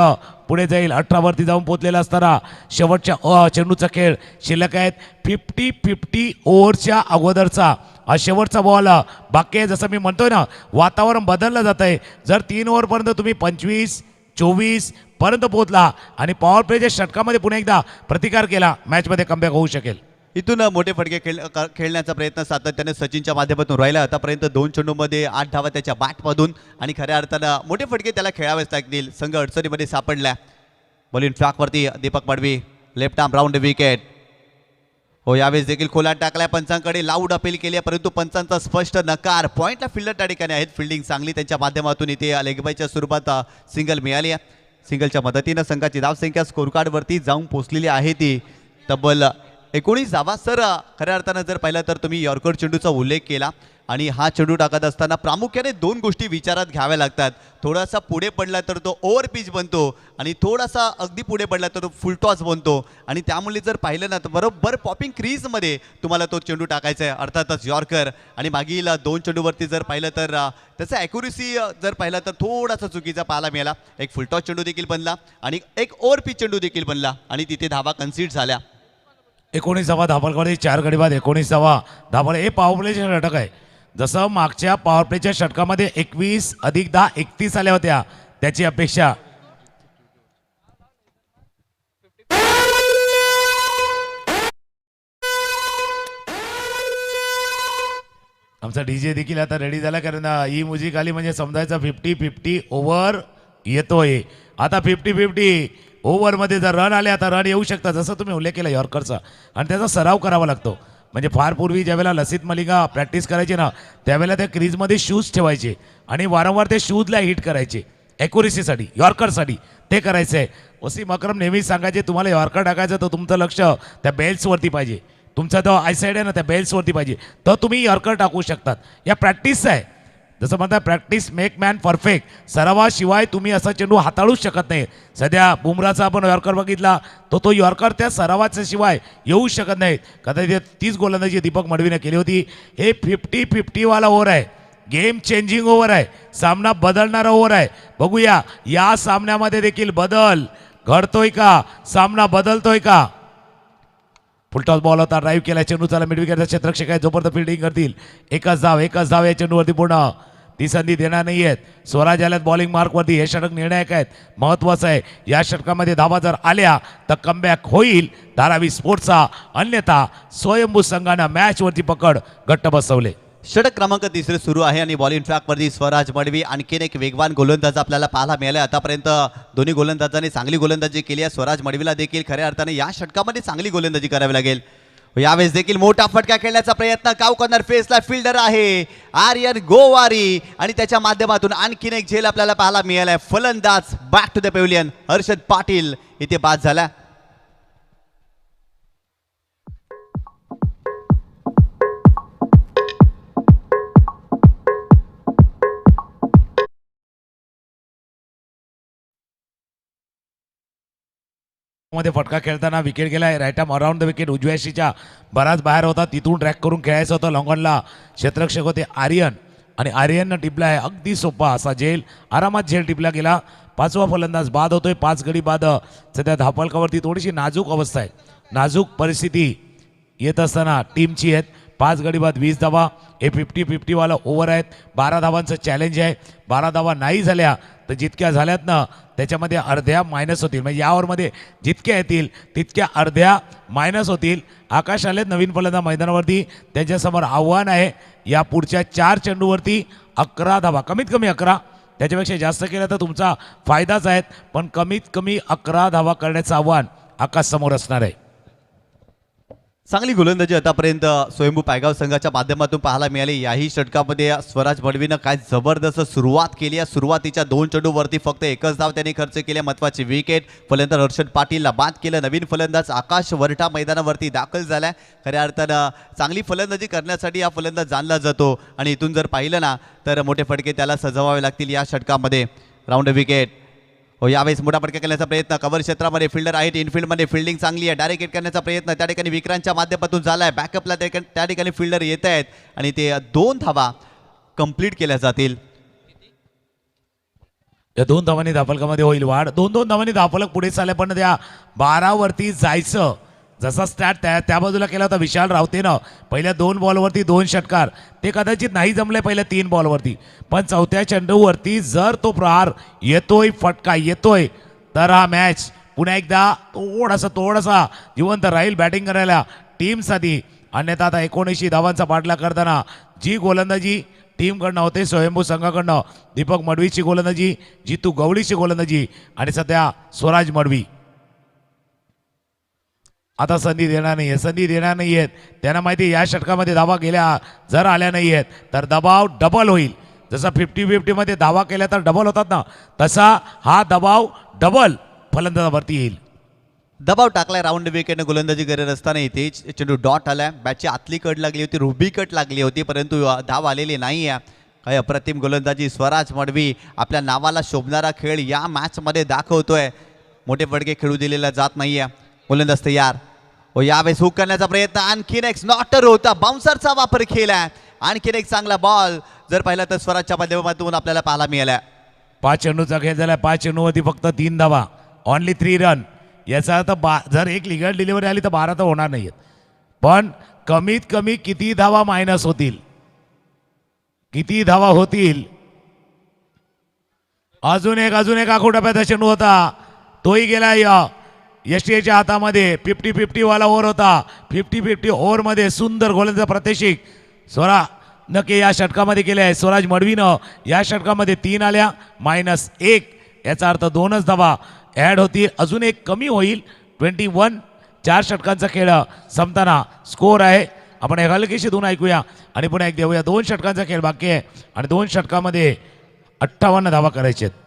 पुढे जाईल. 18 वरती जाऊन पोहोचलेला असताना शेवटच्या चेंडूचा खेळ शिल्लक आहेत. 50-50 ओव्हरच्या अगोदरचा हा शेवटचा बॉल बाकी आहे. जसं मी म्हणतोय ना, वातावरण बदललं जात आहे. जर 3 ओव्हरपर्यंत तुम्ही 25-24 पर्यंत पोहोचला आणि पॉवर प्लेच्या षटकामध्ये पुन्हा एकदा प्रतिकार केला, मॅचमध्ये कमबॅक होऊ शकेल. इथून मोठे फटके खेळण्याचा प्रयत्न सातत्याने सचिनच्या माध्यमातून राहिला. आतापर्यंत 2 चेंडूमध्ये 8 धावा त्याच्या बॅटमधून आणि खऱ्या अर्थानं मोठे फटके त्याला खेळावेच लागतील. संघ अडचणीमध्ये सापडला. बॉलिंग ट्रॅकवरती Deepak Madvi, left arm round wicket. हो यावेळेस देखील खोलात टाकलाय, पंचांकडे लाऊड अपील केली आहे, परंतु पंचांचा स्पष्ट नकार. पॉईंटला फिल्डर त्या ठिकाणी आहेत, फिल्डिंग चांगली त्यांच्या माध्यमातून इथे लेगबायच्या स्वरूपात सिंगल मिळाली आहे. सिंगलच्या मदतीनं संघाची धावसंख्या स्कोर कार्डवरती जाऊन पोहोचलेली आहे ती तब्बल 19 धावा. सर खऱ्या अर्थानं जर पाहिलं तर तुम्ही यॉर्कर चेंडूचा उल्लेख केला आणि हा चेंडू टाकत असताना प्रामुख्याने दोन गोष्टी विचारात घ्याव्या लागतात. थोडासा पुढे पडला तर तो ओव्हर पिच बनतो आणि थोडासा अगदी पुढे पडला तर तो फुल टॉस बनतो. आणि त्यामुळे जर पाहिलं ना तर बरोबर पॉपिंग क्रीजमध्ये तुम्हाला तो चेंडू टाकायचा आहे, अर्थातच यॉर्कर. आणि मागील 2 चेंडूवरती जर पाहिलं तर त्याचा ॲक्युरेसी जर पाहिलं तर थोडासा चुकीचा पाहायला मिळाला. एक फुल टॉस चेंडू देखील बनला आणि एक ओव्हर पिच चेंडू देखील बनला आणि तिथे धावा कन्सीड झाल्या. 19 धापलकडे 4 गडी बाद 19 धापल. हे पॉवर प्लेचे षटक आहे. जसं मागच्या पॉवर प्लेच्या षटकामध्ये 21 अधिक 10 31 आल्या होत्या, त्याची अपेक्षा. आमचा डीजे देखील आता रेडी झाला, कारण ही म्युझिक आली म्हणजे समजायचं 50-50 ओव्हर येतोय. आता 50-50 ओव्हरमध्ये जर रन आले, आता रन येऊ शकतात, जसं तुम्ही उल्लेख केला यॉर्करचा, आणि त्याचा सराव करावा लागतो. म्हणजे फार पूर्वी ज्यावेळेला लसित मलिंगा प्रॅक्टिस करायची ना, त्यावेळेला त्या क्रीजमध्ये शूज ठेवायचे आणि वारंवार ते शूजला हिट करायचे ॲक्युरेसीसाठी, यॉर्करसाठी ते करायचं आहे. वसीम अक्रम नेहमीच सांगायचे, तुम्हाला यॉर्कर टाकायचं तर तुमचं लक्ष त्या बेल्सवरती पाहिजे, तुमचा जो आयसाईड आहे ना त्या बेल्सवरती पाहिजे, तर तुम्ही यॉर्कर टाकू शकतात. या प्रॅक्टिसचं आहे. जसं म्हणतात प्रॅक्टिस मेक मॅन परफेक्ट. सरावाशिवाय तुम्ही असा चेंडू हाताळूच शकत नाही. सध्या बुमराचा आपण यॉर्कर बघितला, तो यॉर्कर त्या सरावाच्या शिवाय येऊ शकत नाही. कदाचित तीच गोलंदाजी दीपक मडवीने केली होती. हे 50-50 वाला ओव्हर आहे, गेम चेंजिंग ओव्हर आहे, सामना बदलणारा ओव्हर आहे. बघूया या सामन्यामध्ये देखील बदल घडतोय का, सामना बदलतोय का. फुलटॉस बॉल होता, ड्राईव्ह केला, चेंडू चाला मिड विकेटचा क्षेत्ररक्षक आहे, जोपर्यंत फिल्डिंग करतील एकच धाव या चेंडूवरती पूर्ण. ती संधी देणार नाही आहेत. स्वराज आल्यात बॉलिंग मार्कवरती. हे षटक निर्णायक आहेत, महत्त्वाचं आहे. या षटकामध्ये धावा जर आल्या तर कमबॅक होईल धारावी स्पोर्ट्सचा, अन्यथा स्वयंभू संघानं मॅचवरती पकड घट्ट बसवले. षटक क्रमांक 3 सुरू आहे आणि बॉलिंग ट्रॅकवरती स्वराज मडवी आणखीन एक वेगवान गोलंदाज आपल्याला पाहायला मिळाला. आतापर्यंत दोन्ही गोलंदाजांनी चांगली गोलंदाजी केली आहे. स्वराज मडवीला देखील खऱ्या अर्थाने या षटकामध्ये चांगली गोलंदाजी करावी लागेल. यावेळेस देखील मोठा फटका खेळण्याचा प्रयत्न, काव कॉर्नर फेसला फिल्डर आहे आर्यन गोवारी आणि त्याच्या माध्यमातून आणखीन एक झेल आपल्याला पाहायला मिळालाय. फलंदाज back to the pavilion Harshad Patil इथे बाद झाला. मध्ये फटका खेळताना विकेट गेलाय. Right arm around the wicket, उजव्या शीच्या बराच बाहेर होता, तिथून ट्रॅक करून खेळायचं होतं. लॉंगॉनला क्षेत्ररक्षक होते आर्यन आणि आर्यननं टिपला आहे. अगदी सोपा असा झेल, आरामात झेल टिपला गेला. 5वा फलंदाज बाद होतोय. 5 गडी बाद. सध्या धापलकावरती थोडीशी नाजूक अवस्था आहे, नाजूक परिस्थिती येत असताना टीमची आहेत. 5 गडी बाद 20 धावा. हे 50-50 वाला ओव्हर आहेत. 12 धावांचं चॅलेंज आहे. 12 धावा नाही झाल्या तर जितक्या झाल्यात ना त्याच्यामध्ये अर्ध्या मायनस होतील. म्हणजे या ओव्हरमध्ये जितक्या येतील तितक्या अर्ध्या मायनस होतील. आकाश आलेत नवीन फलंदाज मैदानावरती, त्यांच्यासमोर आव्हान आहे या पुढच्या 4 चेंडूवरती 11 धावा, कमीत कमी 11, त्याच्यापेक्षा जास्त केलं तर तुमचा फायदाच आहे, पण कमीत कमी 11 धावा करण्याचं आव्हान आकाश समोर असणार आहे. चांगली गोलंदाजी आतापर्यंत स्वयंभू पायगाव संघाच्या माध्यमातून पाहायला मिळाली. याही षटकामध्ये स्वराज मडवीनं काय जबरदस्त सुरुवात केली आहे. सुरुवातीच्या 2 चेंडूवरती फक्त एकच धाव त्यांनी खर्च केले. महत्त्वाची विकेट. फलंदाज हर्षद पाटीलला बाद केलं. नवीन फलंदाज आकाश वरठा मैदानावरती दाखल झालाय. खऱ्या अर्थानं चांगली फलंदाजी करण्यासाठी हा फलंदाज जाणला जातो आणि इथून जर पाहिलं ना तर मोठे फटके त्याला सजवावे लागतील या षटकामध्ये. Round wicket. यावेळेस मोठा फटका करण्याचा प्रयत्न, कव्हर क्षेत्रामध्ये फिल्डर आहेत, इनफिल्डमध्ये फिल्डिंग चांगली आहे. डायरेक्ट हिट करण्याचा प्रयत्न त्या ठिकाणी विक्रांतच्या माध्यमातून झाला आहे. बॅकअपला त्या ठिकाणी फिल्डर येत आहेत आणि ते 2 धावा कंप्लीट केल्या जातील. या 2 धावांनी धापलकामध्ये होईल वाढ. 2-2 धावांनी धापलक पुढे चालले, पण त्या 12 वरती जायचं. जसा स्टार्ट त्या बाजूला केला होता विशाल रावतेनं पहिल्या 2 बॉलवरती 2 षटकार, ते कदाचित नाही जमले पहिल्या 3 बॉलवरती, पण 4थ्या चेंडूवरती जर तो प्रहार येतोय, फटका येतोय, तर हा मॅच पुन्हा एकदा थोडासा जिवंत राहील बॅटिंग करायला टीमसाठी. अन्यथा आता 79 धावांचा पाठलाग करताना जी गोलंदाजी टीमकडनं होते, स्वयंभू संघाकडनं दीपक मडवीची गोलंदाजी, जितू गवळीची गोलंदाजी आणि सध्या स्वराज मडवी. आता संधी देणार नाही आहेत. त्यांना माहिती या षटकामध्ये धावा जर आल्या नाही आहेत तर दबाव डबल होईल. जसा 50-50 मध्ये धावा केल्या तर डबल होतात ना, तसा हा दबाव डबल फलंदाजावरती येईल. दबाव टाकलाय राऊंड विकेटने गोलंदाजी करत असताना इथे चेंडू डॉट आलाय. बॅटची आतली कट लागली होती, रुबी कट लागली होती, परंतु धाव आलेली नाही आहे. काय अप्रतिम गोलंदाजी स्वराज मडवी आपल्या नावाला शोभणारा खेळ या मॅचमध्ये दाखवतोय. मोठे फटके खेळू दिलेला जात नाहीये. गोलंदाज तयार व यावेळेस हुक करण्याचा प्रयत्न, आणखीन एक स्नॉटर होता, बाउन्सरचा वापर केलाय. आणखीन एक चांगला बॉल जर पाहिला तर स्वराजच्या माध्यमातून आपल्याला पाहायला मिळाला. 5 चेंडूचा खेळ झाला. 5 चेंडूवरती फक्त 3 धावा, ऑनली 3 रन. याचा अर्थ जर एक लिगल डिलिव्हरी आली तर 12 तर होणार नाहीत, पण कमीत कमी किती धावा मायनस होतील, किती धावा होतील. अजून एक आखोटाप्याचा चेंडू होता, तोही गेला यशच्या हातामध्ये. 50-50 वाला ओव्हर होता. 50-50 ओव्हरमध्ये सुंदर गोलंदाज प्रात्यक्षिक स्वरा नक्की या षटकामध्ये केले आहे. स्वराज मडवीनं या षटकामध्ये 3 आल्या, -1. याचा अर्थ 2च धावा ॲड होतील. अजून एक कमी होईल. 21. 4 षटकांचा खेळ संपताना स्कोर आहे. आपण एक हलकीशी 2 ऐकूया आणि पुन्हा एक देऊया. 2 षटकांचा खेळ बाकी आहे आणि 2 षटकामध्ये 58 धावा करायचे आहेत.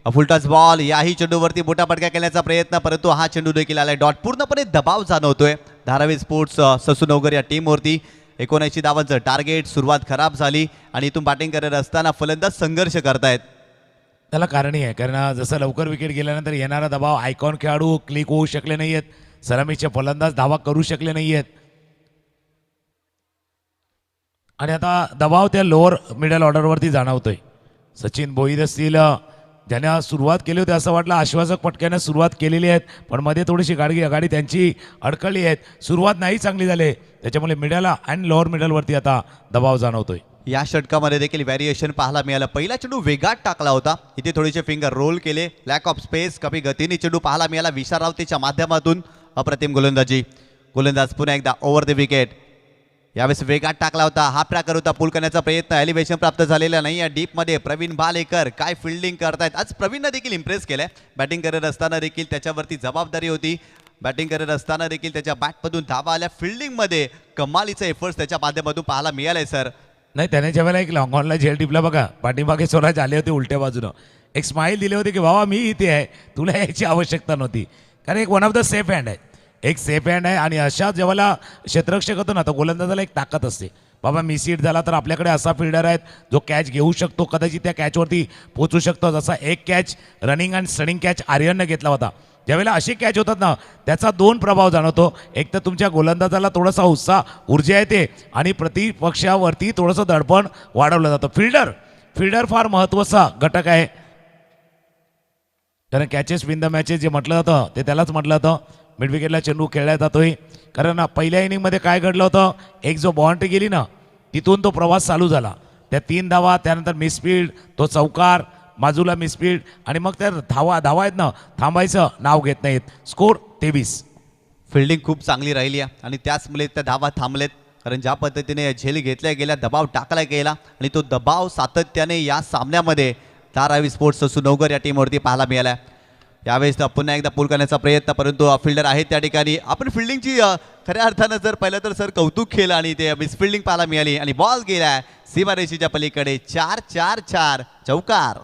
फुलटॉस बॉल, याही चेंडूवरती मोठा फटका केल्याचा प्रयत्न, परंतु हा चेंडू देखील आलाय डॉट. पूर्णपणे दबाव जाणवतोय धारावी स्पोर्ट्स ससूनगर या टीमवरती. 79 धावांचं टार्गेट. सुरुवात खराब झाली आणि इथून बॅटिंग करत असताना फलंदाज संघर्ष करतायत. त्याला कारणही आहे, कारण जसं लवकर विकेट गेल्यानंतर येणारा दबाव, आयकॉन खेळाडू क्लिक होऊ शकले नाही आहेत, सलामीचे फलंदाज धावा करू शकले नाही आहेत आणि आता दबाव त्या लोअर मिडल ऑर्डरवरती जाणवतोय. सचिन भोईर असतील, ज्याने सुरुवात केली होती, असं वाटलं आश्वासक फटक्याने सुरुवात केलेली आहेत, पण मध्ये थोडीशी गाडी त्यांची अडकळली आहेत. सुरुवात नाही चांगली झाली, त्याच्यामुळे मिडल आणि लोअर मिडलवरती आता दबाव जाणवतोय. या षटकामध्ये देखील व्हेरिएशन पाहायला मिळालं. पहिला चेंडू वेगात टाकला होता, इथे थोडेसे फिंगर रोल केले, लॅक ऑफ स्पेस, कमी गतीने चेंडू पाहायला मिळाला. विशाल रावतेच्या माध्यमातून अप्रतिम गोलंदाजी. गोलंदाज पुन्हा एकदा ओव्हर द विकेट. यावेळेस वेगात टाकला होता, हा प्रकार होता. पुल करण्याचा प्रयत्न, एलिव्हेशन प्राप्त झालेला नाही. या डीपमध्ये प्रवीण भालेकर काय फिल्डिंग करतायत. आज प्रवीणनं देखील इम्प्रेस केलंय. बॅटिंग करत असताना देखील त्याच्यावरती जबाबदारी होती. बॅटिंग करत असताना देखील त्याच्या बॅटमधून धावा आल्या. फिल्डिंगमध्ये कमालीचे एफर्ट्स त्याच्या माध्यमातून पाहायला मिळाले सर. नाही, त्याने ज्यावेळेला एक लॉंग ऑनला झेल टिपला बघा, पाठीमागे स्वराज आले होते उलट्या बाजूनं, एक स्माईल दिली होती की बाबा मी इथे आहे, तुला यायची आवश्यकता नव्हती. कारण एक one of the safe hand आहे, एक सेफ हँड आहे. आणि अशा जेव्हा क्षेत्ररक्षक होतो ना, तर गोलंदाजाला एक ताकद असते, बाबा मिस हिट झाला तर आपल्याकडे असा फिल्डर आहेत जो कॅच घेऊ शकतो, कदाचित त्या कॅचवरती पोचू शकतो. जसा एक catch running and stunning catch आर्यननं घेतला होता. ज्यावेळेला असे कॅच होतात ना, त्याचा 2 प्रभाव जाणवतो. एक तर तुमच्या गोलंदाजाला थोडासा उत्साह, ऊर्जा येते आणि प्रतिपक्षावरती थोडंसं दडपण वाढवलं जातं. फिल्डर फार महत्त्वाचा घटक आहे, कारण कॅचेस विन द मॅचेस जे म्हटलं जातं ते त्यालाच म्हटलं जातं. मिड विकेटला चेंडू खेळला जातोय, कारण पहिल्या इनिंगमध्ये काय घडलं होतं, एक जो बाउंड्री गेली ना, तिथून तो प्रवास चालू झाला. त्या 3 धावा, त्यानंतर मिसफील्ड, तो चौकार, बाजूला मिसफील्ड, आणि मग त्या धावा आहेत ना, थांबायचं नाव घेत नाहीत. स्कोर 23. फिल्डिंग खूप चांगली राहिली आहे आणि त्याचमुळे त्या धावा थांबलेत. कारण ज्या पद्धतीने झेल घेतल्या गेल्या, दबाव टाकला गेला आणि तो दबाव सातत्याने या सामन्यामध्ये धारावी स्पोर्ट्स ससूनगर या टीमवरती पाहायला मिळाला. यावेळेस पुन्हा एकदा पूल करण्याचा प्रयत्न, परंतु फिल्डर आहेत त्या ठिकाणी. आपण फिल्डिंगची खऱ्या अर्थानं जर पाहिलं तर सर कौतुक केलं आणि ते मिसफिल्डिंग पाहायला मिळाली आणि बॉल गेलाय सीमारेषेच्या पलीकडे. 4-4-4 चौकार.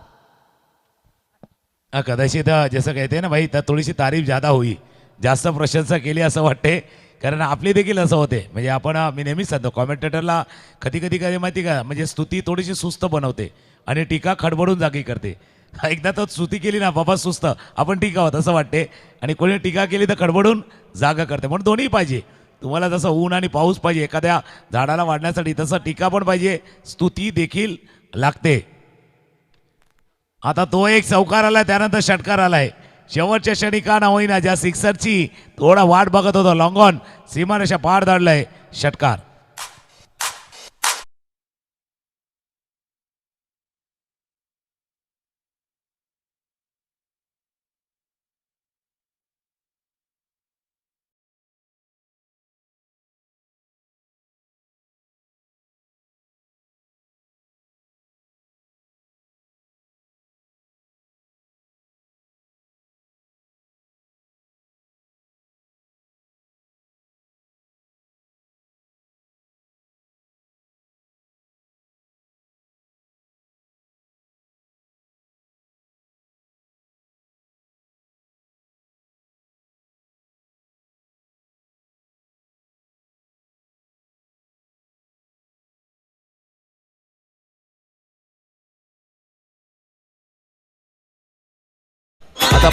कदाचित जसं कहते ना भाई, तर थोडीशी तारीफ ज्यादा होई, जास्त प्रशंसा केली असं वाटते, कारण आपली देखील असं होते. म्हणजे आपण मी नेहमीच सांगतो कॉमेंटेटरला कधी कधी कधी माहिती का, म्हणजे स्तुती थोडीशी सुस्त बनवते आणि टीका खडबडून जागी करते. एकदा तर स्तुती केली ना बाबा सुस्त, आपण टीका होत असं वाटते, आणि कोणी टीका केली तर खडबडून जागा करते. म्हणून दोन्ही पाहिजे. तुम्हाला जसं ऊन आणि पाऊस पाहिजे एखाद्या झाडाला वाढण्यासाठी, तसं टीका पण पाहिजे, स्तुती देखील लागते. आता तो एक चौकार आलाय, त्यानंतर षटकार आलाय. शेवटच्या क्षणी का ना होईना ज्या सिक्सरची थोडा वाट बघत होतो, लॉंग ऑन सीमारेषा पार धाडलाय, षटकार. आता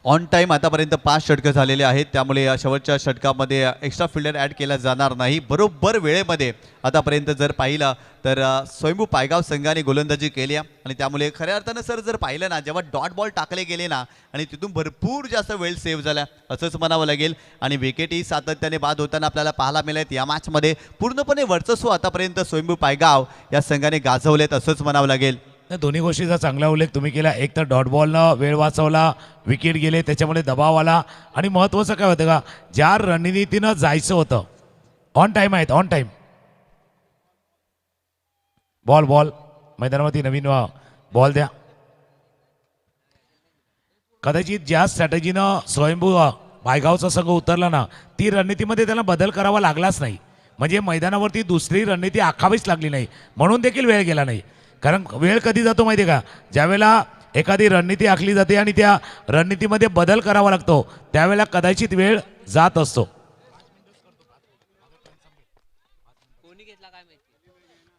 ऑन टाईम आतापर्यंत 5 षटकं झालेले आहेत, त्यामुळे या शेवटच्या षटकामध्ये एक्स्ट्रा फिल्डर ॲड केला जाणार नाही. बरोबर वेळेमध्ये आतापर्यंत जर पाहिलं तर स्वयंभू पायगाव संघाने गोलंदाजी केली आहे आणि त्यामुळे खऱ्या अर्थानं सर जर पाहिलं ना, जेव्हा डॉट बॉल टाकले गेले ना आणि तिथून भरपूर जास्त वेळ सेव्ह झाला असंच म्हणावं लागेल. आणि विकेटही सातत्याने बाद होताना आपल्याला पाहायला मिळत. या मॅचमध्ये पूर्णपणे वर्चस्व आतापर्यंत स्वयंभू पायगाव या संघाने गाजवलेत असंच म्हणावं लागेल. या दोन्ही गोष्टीचा चांगला उल्लेख तुम्ही केला. एक तर डॉट बॉलनं वेळ वाचवला, विकेट गेले, त्याच्यामुळे दबाव आला, आणि महत्त्वाचं काय होतं का, ज्या रणनीतीनं जायचं होतं ऑन टाईम आहेत, ऑन टाईम. बॉल मैदानावरती नवीन बॉल द्या. कदाचित ज्या स्ट्रॅटेजीनं स्वयंभू पायगावचा संघ उतरला ना, ती रणनीतीमध्ये त्याला बदल करावा लागलाच नाही. म्हणजे मैदानावरती दुसरी रणनीती आखावीच लागली नाही, म्हणून देखील वेळ गेला नाही. कारण वेळ कधी जातो माहिती आहे का, ज्यावेळेला एखादी रणनीती आखली जाते आणि त्या रणनीतीमध्ये बदल करावा लागतो, त्यावेळेला कदाचित वेळ जात असतो.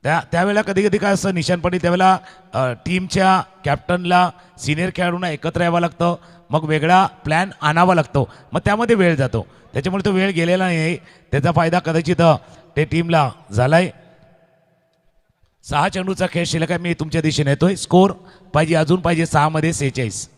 त्यावेळेला कधी कधी काय असतं निशाणपणी, त्यावेळेला टीमच्या कॅप्टनला सिनियर खेळाडूंना एकत्र यावं लागतं, मग वेगळा प्लॅन आणावा लागतो, मग त्यामध्ये वेळ जातो. त्याच्यामुळे तो वेळ गेलेला नाही, त्याचा फायदा कदाचित ते टीमला झालाय. 6 चेंडूचा खेळ शिल्लक आहे. मी तुमच्या दिशेने येतोय. स्कोर पाहिजे, अजून पाहिजे 6 मध्ये 46.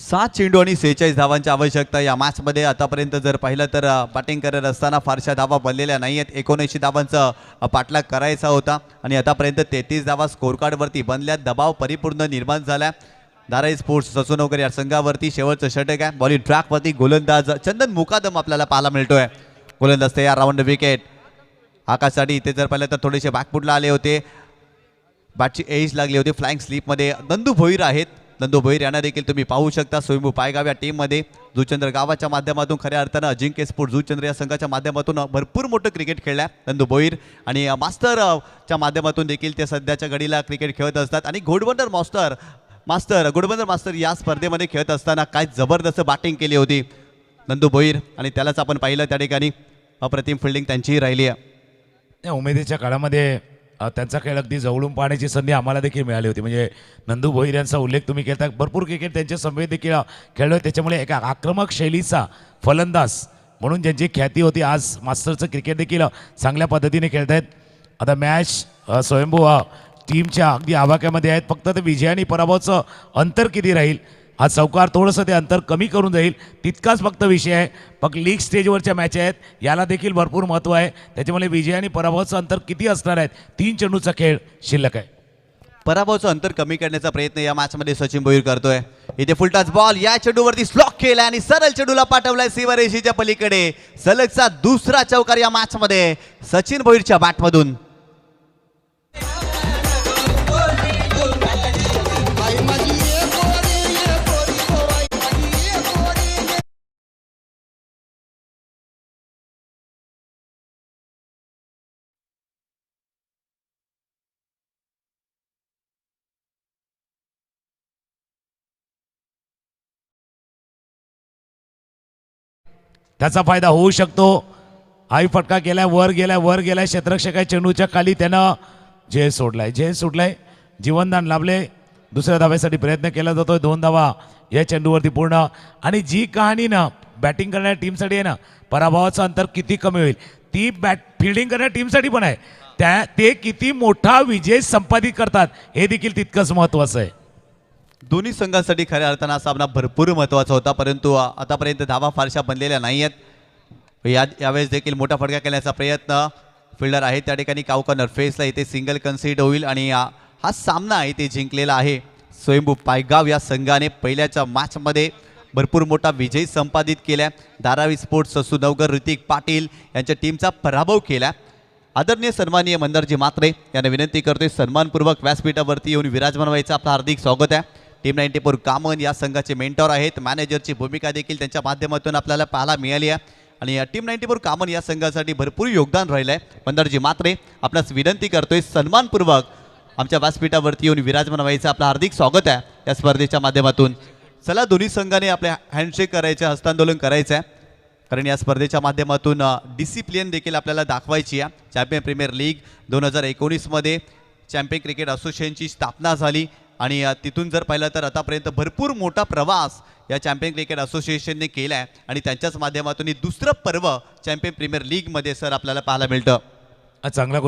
7 चेंडू आणि 46 धावांची आवश्यकता या मॅचमध्ये. आतापर्यंत जर पाहिलं तर बॅटिंग करत असताना फारशा धावा बनलेल्या नाही आहेत. 79 धावांचा पाठलाग करायचा होता आणि आतापर्यंत 33 धावा स्कोर कार्डवरती बनल्या. दबाव परिपूर्ण निर्माण झाला. दाराई स्पोर्ट्स ससूनगर या संघावरती शेवटचं षटक आहे. बॉलिंग ट्रॅकवरती गोलंदाज चंदन मुकादम आपल्याला पाहायला मिळतोय. गोलंदाज तयार, राऊंड विकेट आकाशसाठी. इथे जर पाहिलं तर थोडेसे बॅकफुटला आले होते, बॅटची एज लागली होती. फ्लाइंग स्लीपमध्ये नंदू भोईर आहेत. नंदू भोईर यांना देखील तुम्ही पाहू शकता स्वयंभू पायगाव या टीममध्ये. जुचंद्र गावाच्या माध्यमातून खऱ्या अर्थानं अजिंक्य स्पोर्ट जुचंद्र या संघाच्या माध्यमातून भरपूर मोठं क्रिकेट खेळलं आहे नंदू भोईर, आणि मास्टरच्या माध्यमातून देखील ते सध्याच्या घडीला क्रिकेट खेळत असतात. आणि घोडबंदर मास्टर या स्पर्धेमध्ये खेळत असताना काय जबरदस्त बॅटिंग केली होती नंदू भोईर, आणि त्यालाच आपण पाहिलं त्या ठिकाणी अप्रतिम फिल्डिंग त्यांचीही राहिली आहे. या उमेदीच्या काळामध्ये त्यांचा खेळ अगदी जवळून पाहण्याची संधी आम्हाला देखील मिळाली होती. म्हणजे नंदू भोईर यांचा उल्लेख तुम्ही केला, भरपूर क्रिकेट त्यांच्या समवेत देखील खेळलो. त्याच्यामुळे एका आक्रमक शैलीचा फलंदाज म्हणून ज्यांची ख्याती होती, आज मास्टरचं क्रिकेट देखील चांगल्या पद्धतीने खेळत आहेत. आता मॅच स्वयंभू टीमच्या अगदी आवाक्यामध्ये आहेत. फक्त ते विजय आणि पराभवाचं अंतर किती राहील, हा चौकार थोडंसं ते अंतर कमी करून जाईल, तितकाच फक्त विषय आहे. फक्त लीग स्टेजवरच्या मॅच आहेत, याला देखील भरपूर महत्त्व आहे. त्याच्यामुळे विजय आणि पराभवाचं अंतर किती असणार आहे, 3 चेंडूचा खेळ शिल्लक आहे. पराभवाचं अंतर कमी करण्याचा प्रयत्न या मॅचमध्ये सचिन भोईर करतोय. इथे फुलटॉस बॉल या चेंडूवरती स्लॉक केलाय आणि सरळ चेंडूला पाठवलाय सीमारेषेच्या पलीकडे. सलगचा दुसरा चौकार या मॅचमध्ये सचिन भोईरच्या बॅटमधून. त्याचा फायदा होऊ शकतो. आई फटका केलाय, वर गेलाय क्षेत्ररक्षकाच्या चेंडूच्या खाली त्यानं झेल सोडलाय. जीवनदान लाभले. दुसऱ्या धाव्यासाठी प्रयत्न केला जातोय. 2 धावा या चेंडूवरती पूर्ण. आणि जी कहाणी ना बॅटिंग करणाऱ्या टीमसाठी आहे ना, पराभवाचं अंतर किती कमी होईल ती फिल्डिंग करणाऱ्या टीमसाठी पण आहे. ते किती मोठा विजय संपादित करतात हे देखील तितकंच महत्त्वाचं आहे. दोन्ही संघांसाठी खऱ्या अर्थानं हा सामना भरपूर महत्त्वाचा होता, परंतु आतापर्यंत धावा फारशा बनलेल्या नाही आहेत. यावेळेस देखील मोठा फटका केल्याचा प्रयत्न फिल्डर आहे त्या ठिकाणी काउकॉर्नर फेसला इथे सिंगल कन्सिड होईल आणि हा सामना आहे ते जिंकलेला आहे स्वयंभू पायगाव या संघाने. पहिल्याच्या मॅचमध्ये भरपूर मोठा विजय संपादित केला. धारावी स्पोर्ट्स ससू नवगर ऋतिक पाटील यांच्या टीमचा पराभव केला. आदरणीय सन्माननीय मंदारजी म्हात्रे यांना विनंती करतोय सन्मानपूर्वक व्यासपीठावरती येऊन विराजमान व्हायचं आपलं हार्दिक स्वागत आहे. टीम 94 कामन या संघाचे मेंटॉर आहेत. मॅनेजरची भूमिका देखील त्यांच्या माध्यमातून आपल्याला पाहायला मिळाली आहे आणि टीम 94 कामन या संघासाठी भरपूर योगदान राहिलं आहे. मंदारजी म्हात्रे आपणास विनंती करतोय सन्मानपूर्वक आमच्या व्यासपीठावरती येऊन विराजमान व्हायचं आपलं हार्दिक स्वागत आहे या स्पर्धेच्या माध्यमातून. चला दोन्ही संघाने आपले हँडशेक करायचं, हस्तांदोलन करायचं आहे, कारण या स्पर्धेच्या माध्यमातून डिसिप्लिन देखील आपल्याला दाखवायची आहे. चॅम्पियन प्रीमियर लीग 2019मध्ये चॅम्पियन क्रिकेट असोसिएशनची स्थापना झाली आणि तिथून जर पाहिलं तर आतापर्यंत भरपूर मोठा प्रवास या चॅम्पियन क्रिकेट असोसिएशनने केला आहे आणि त्यांच्याच माध्यमातून दुसरं पर्व चॅम्पियन प्रीमियर लीगमध्ये सर आपल्याला पाहायला मिळतं. चांगला